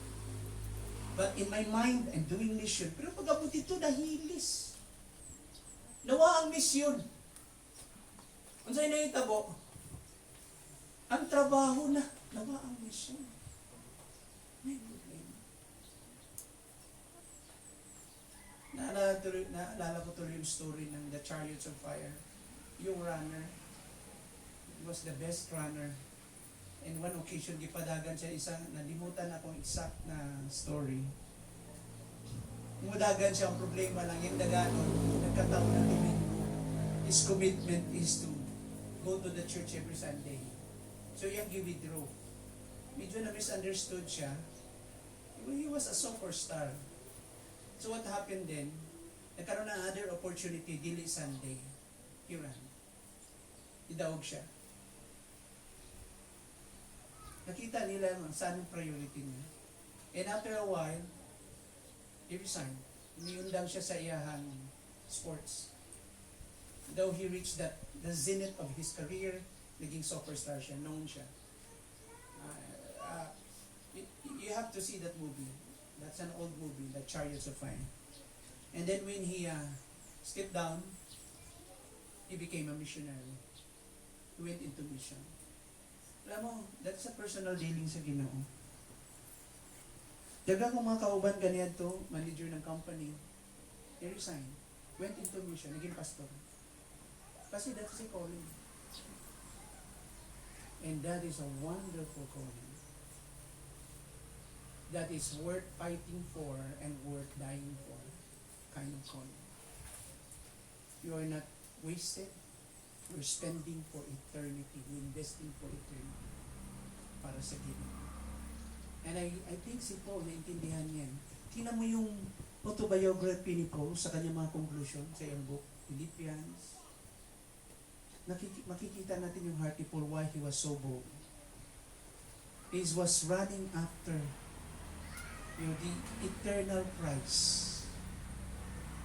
But in my mind, I'm doing mission. Pero pag abot ito, nahilis. Nawa ang mission. Kung sa'yo nahitabo, ang trabaho na, nawa ang mission. May problema. Naalala ko tuloy yung story ng The Chariots of Fire. Yung runner, he was the best runner. In one occasion, gipadagan siya isang, nalimutan akong exact na story. Umudagan siya, ang problema lang, yung daganon, nagkataon na Domingo. His commitment is to go to the church every Sunday. So yung gi-withdraw. Medyo na-misunderstood siya. He was a soccer star. So what happened then, nagkaroon ng other opportunity, dili Sunday. He ran. Idawag siya. Nakita nila saan ang priority niya. And after a while, he resigned. Umiundang siya sa iyahang sports. Though he reached the zenith of his career, naging superstar siya, known siya. You have to see that movie. That's an old movie, The Chariots of Fire. And then when he stepped down, he became a missionary. He went into mission. Alam mo, that's a personal dealing sa Ginoo. Dagang kong mga kauban ganyan to, manager ng company, he resigned, went into mission, naging pastor. Kasi that's a calling. And that is a wonderful calling. That is worth fighting for and worth dying for, kind of calling. You are not wasted. We're spending for eternity. We're investing for eternity para sa Ginoo. And I think si Paul, naintindihan yan. Tingnan mo yung autobiography ni Paul sa kanyang mga conclusion sa iyang book, Philippians. Makikita natin yung heart ni Paul, why he was so bold. He was running after the eternal prize.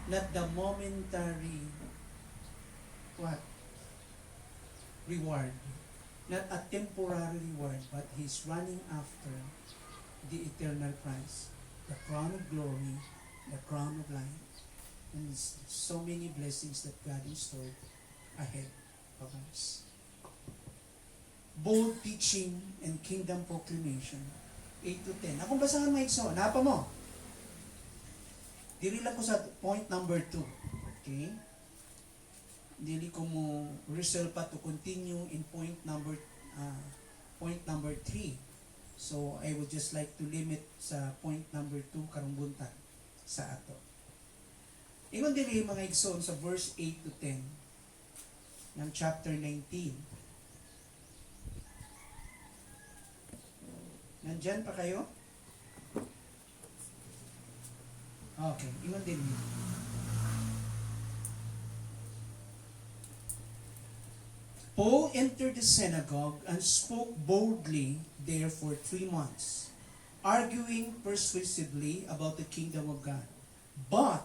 Not the momentary reward. not a temporary reward, but he's running after the eternal prize, the crown of glory, the crown of life, and so many blessings that God in store ahead of us. Bold teaching and kingdom proclamation, 8 to 10. Akong basahan mo ito, napa mo? Dili lang ko sa point number 2. Okay? Dili ko mo reserve pa to continue in point number 3. So, I would just like to limit sa point number 2 karong buntag sa ato. Ingon dili mga igsoon sa verse 8 to 10 ng chapter 19. Nandyan pa kayo? Okay, ingon din. Paul entered the synagogue and spoke boldly there for 3 months, arguing persuasively about the kingdom of God. But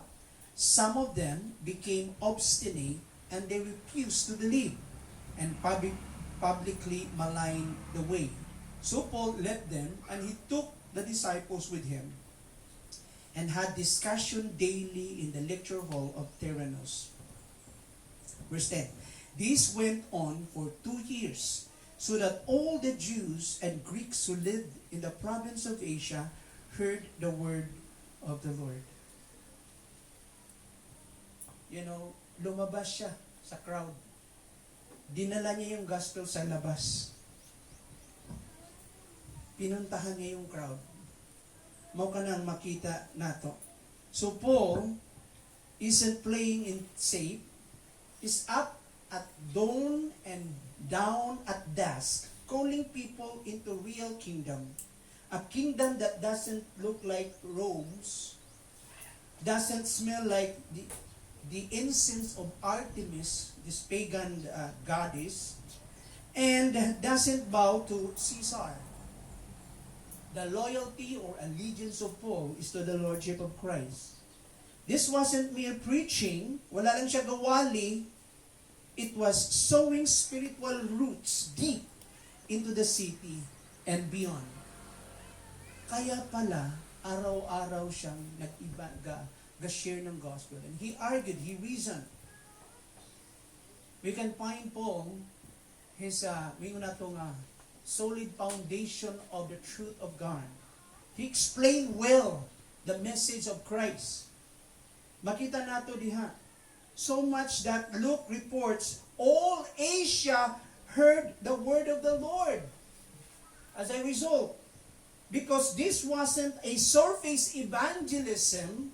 some of them became obstinate and they refused to believe and publicly maligned the way. So Paul left them and he took the disciples with him and had discussion daily in the lecture hall of Tyrannus. Verse 10. This went on for 2 years, so that all the Jews and Greeks who lived in the province of Asia heard the word of the Lord. You know, lumabas siya sa crowd. Dinala niya yung gospel sa labas. Pinuntahan niya yung crowd. Mau ka nang makita nato. So Paul isn't playing in safe, is up at dawn and down at dusk, calling people into real kingdom. A kingdom that doesn't look like Rome's, doesn't smell like the incense of Artemis, this pagan goddess, and doesn't bow to Caesar. The loyalty or allegiance of Paul is to the Lordship of Christ. This wasn't mere preaching, wala lang siya gawali. It was sowing spiritual roots deep into the city and beyond. Kaya pala, araw-araw siyang ga-share ng gospel. And he argued, he reasoned. We can find Paul, his, solid foundation of the truth of God. He explained well the message of Christ. Makita nato diha. So much that Luke reports, all Asia heard the word of the Lord. As a result, because this wasn't a surface evangelism,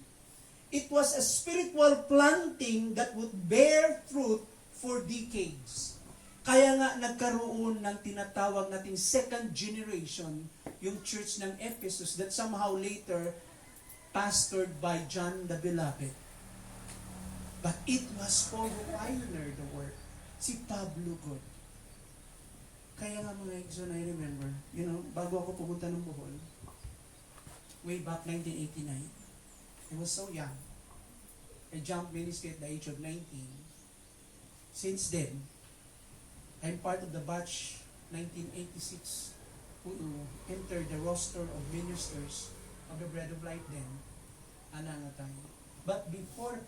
it was a spiritual planting that would bear fruit for decades. Kaya nga nagkaroon ng tinatawag nating second generation, yung church ng Ephesus that somehow later pastored by John the Beloved. But it was Paul who pioneered the work. Si Pablo God. Kaya nga mga Exxon, I remember, bago ako pumunta ng Bohol, way back 1989, I was so young. I jumped ministry at the age of 19. Since then, I'm part of the batch 1986 who entered the roster of ministers of the Bread of Life then, anangatay. But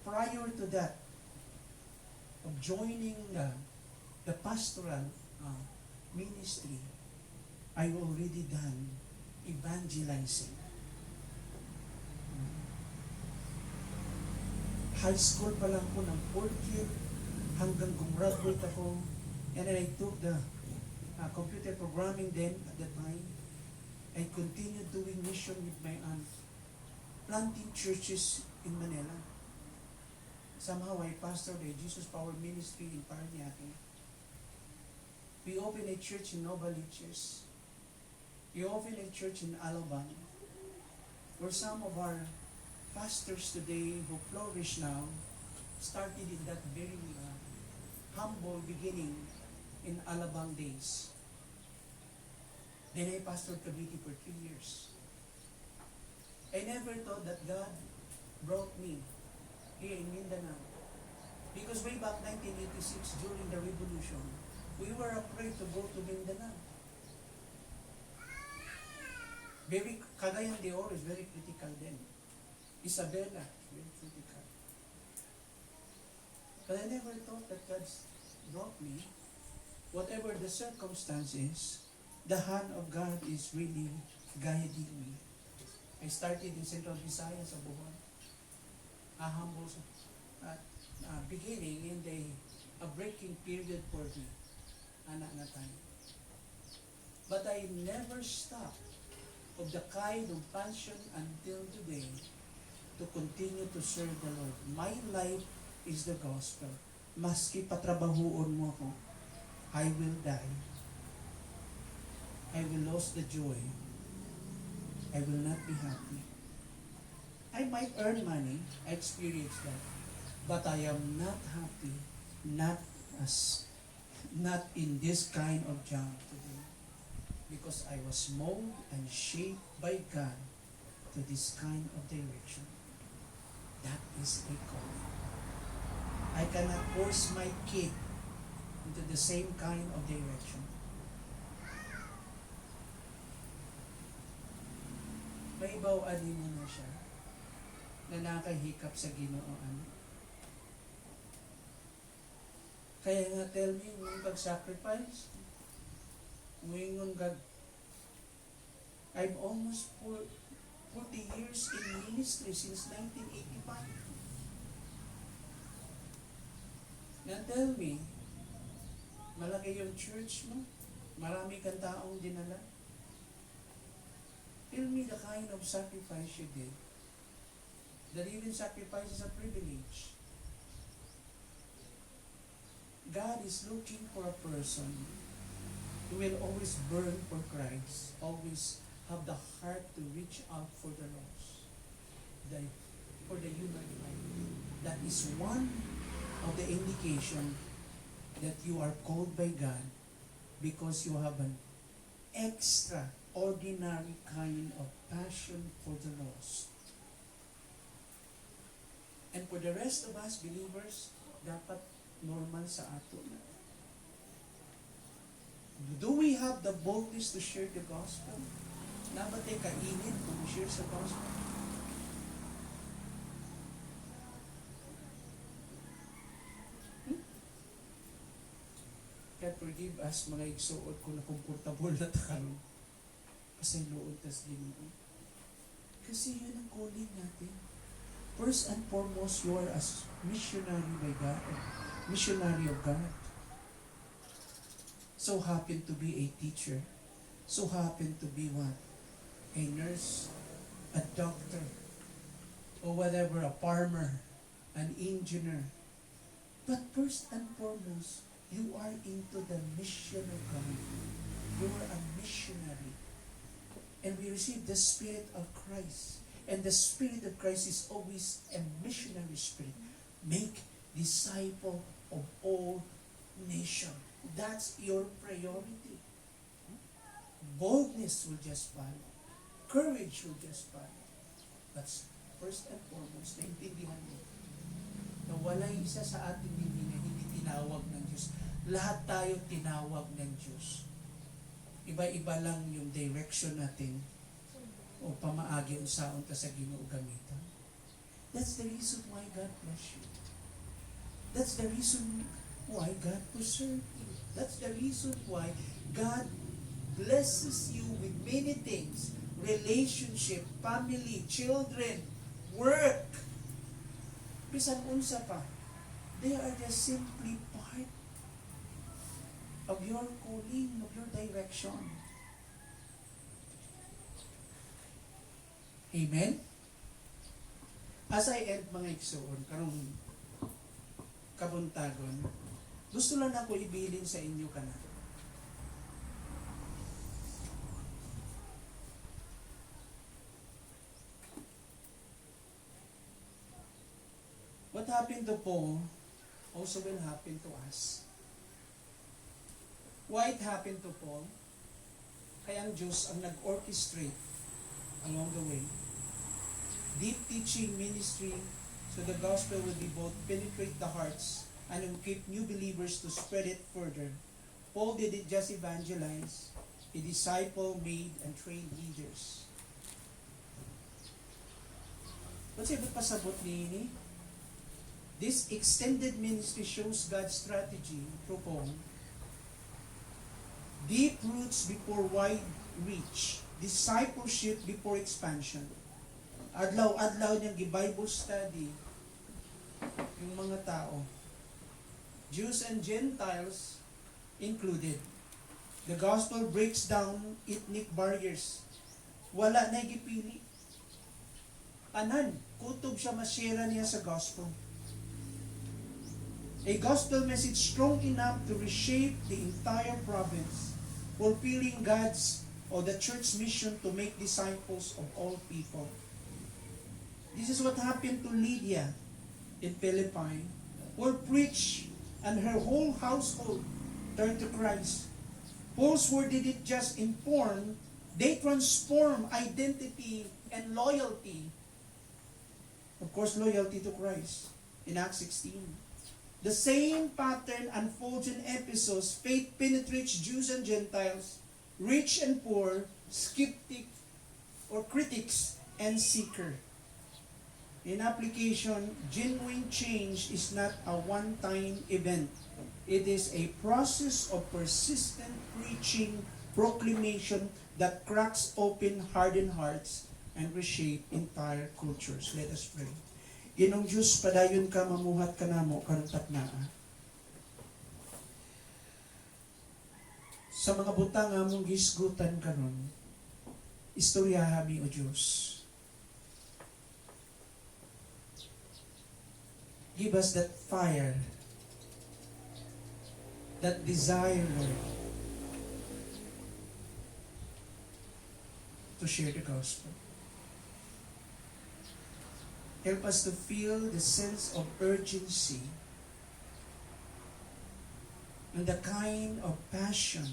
prior to that, of joining the pastoral ministry, I already done evangelizing. High school pa lang po ng 4th year hanggang gumraduate ako. And then I took the computer programming then at that time. I continued doing mission with my aunt, planting churches in Manila. Somehow I pastored a Jesus Power Ministry in Paranaque. We opened a church in Novaliches. We opened a church in Alabang, where some of our pastors today who flourish now started in that very humble beginning in Alabang days. Then I pastored Cavite for 3 years. I never thought that God brought me here in Mindanao. Because way back 1986, during the revolution, We were afraid to go to Mindanao. Very, Cagayan de Oro is very critical then. Isabela, very critical. But I never thought that God's brought me. Whatever the circumstances, the hand of God is really guiding me. I started in Central Visayas, Abuhan. A humble beginning in a breaking period for me. Anak na tayo. But I never stopped of the kind of passion until today to continue to serve the Lord. My life is the gospel. Maski patrabahuon mo ako, I will die. I will lose the joy. I will not be happy. I might earn money, I experience that. But I am not happy, not in this kind of job today. Because I was molded and shaped by God to this kind of direction. That is a calling. I cannot force my kid into the same kind of direction. May bawaan mo na siya na nakahikap sa Ginooan. Kaya nga tell me, yung pag-sacrifice, Muingon God, I'm almost 40 years in ministry since 1985. Now tell me, malaki yung church mo, marami kang taong dinala. Tell me the kind of sacrifice you did. That even sacrifice is a privilege. God is looking for a person who will always burn for Christ, always have the heart to reach out for the lost, for the human life. That is one of the indication that you are called by God because you have an extraordinary kind of passion for the lost. And for the rest of us believers, dapat normal sa ato na. Do we have the boldness to share the gospel? Nabatay kainit kung share sa gospel? God forgive us mga igsuot kung na comfortable na tayo. Kasi lood tas Ginoo. Kasi yun ang calling natin. First and foremost, you are a missionary by God, missionary of God. So happen to be a teacher. So happen to be what? A nurse, a doctor, or whatever, a farmer, an engineer. But first and foremost, you are into the mission of God. You are a missionary. And we receive the Spirit of Christ. And the Spirit of Christ is always a missionary spirit. Make disciple of all nations. That's your priority. Boldness will just follow. Courage will just follow. But first and foremost, naintindihan mo na walay isa sa ating hindi na hindi tinawag ng Diyos. Lahat tayo tinawag ng Diyos. Iba-iba lang yung direction natin o pamaagi unsaon ta sa Ginoo gamitan. That's the reason why God bless you. That's the reason why God preserved you. That's the reason why God blesses you with many things. Relationship, family, children, work. Bisan unsa pa. They are just simply part of your calling, of your direction. Amen? As I end mga igsoon, karong kabuntagon, gusto lang ako ibilin sa inyo kana. What happened to Paul also will happen to us. Why it happened to Paul? Kaya ang Diyos ang nag-orchestrate along the way. Deep teaching ministry so the gospel will be both penetrate the hearts and equip new believers to spread it further Paul didn't just evangelize, he disciple, made, and trained leaders. What's ibig pasabot ni? This extended ministry shows God's strategy through Paul. Deep roots before wide reach. Discipleship before expansion. Adlaw-adlaw niyang gi-Bible study yung mga tao. Jews and Gentiles included. The gospel breaks down ethnic barriers. Wala na gipili. Anan, kutob siya masyera niya sa gospel. A gospel message strong enough to reshape the entire province, fulfilling God's or the church mission to make disciples of all people. This is what happened to Lydia in Philippi, who preached and her whole household turned to Christ. Paul's word didn't just inform, they transform identity and loyalty. Of course, loyalty to Christ in Acts 16. The same pattern unfolds in Ephesus. Faith penetrates Jews and Gentiles, rich and poor, skeptic or critics and seeker. In application, genuine change is not a one-time event. It is a process of persistent preaching, proclamation that cracks open hardened hearts and reshape entire cultures. Let us pray. Ginong Diyos, padayon ka, mamuhat ka namo, karutat na. Sa mga butang among gisgutan karon, istorya mi o Diyos. Give us that fire, that desire, Lord, to share the gospel. Help us to feel the sense of urgency and the kind of passion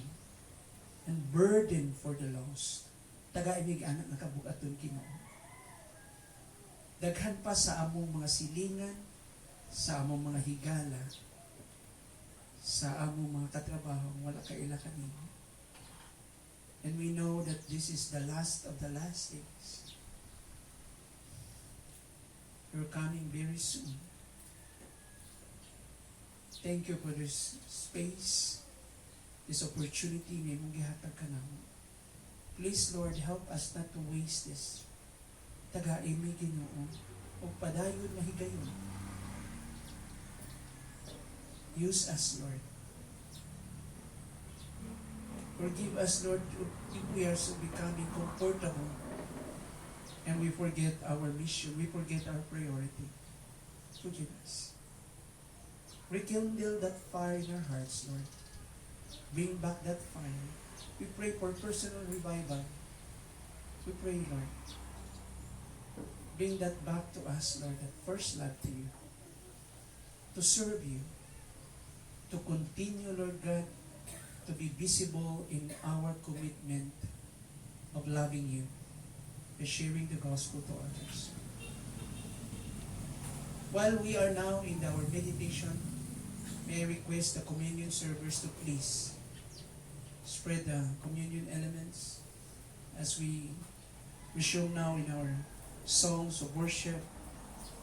and burden for the lost. Taga-imig anak nakabugaton Ginoo. Daghan pa sa among mga silingan, sa among mga higala, sa among mga katrabaho, wala kaila kanino. And we know that this is the last of the last days. You're coming very soon. Thank you for this space, this opportunity na mong gihatag ka namo. Please, Lord, help us not to waste this. Taga-imi Ginoo, o padayon mahigayon. Use us, Lord. Forgive us, Lord, if we are so becoming comfortable and we forget our mission, we forget our priority. Forgive us. Rekindle that fire in our hearts, Lord. Bring back that fire. We pray for personal revival. We pray, Lord. Bring that back to us, Lord, that first love to you. To serve you. To continue, Lord God, to be visible in our commitment of loving you, and sharing the gospel to others. While we are now in our meditation, may I request the communion servers to please spread the communion elements as we resume now in our songs of worship,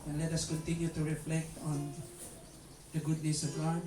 and let us continue to reflect on the goodness of God.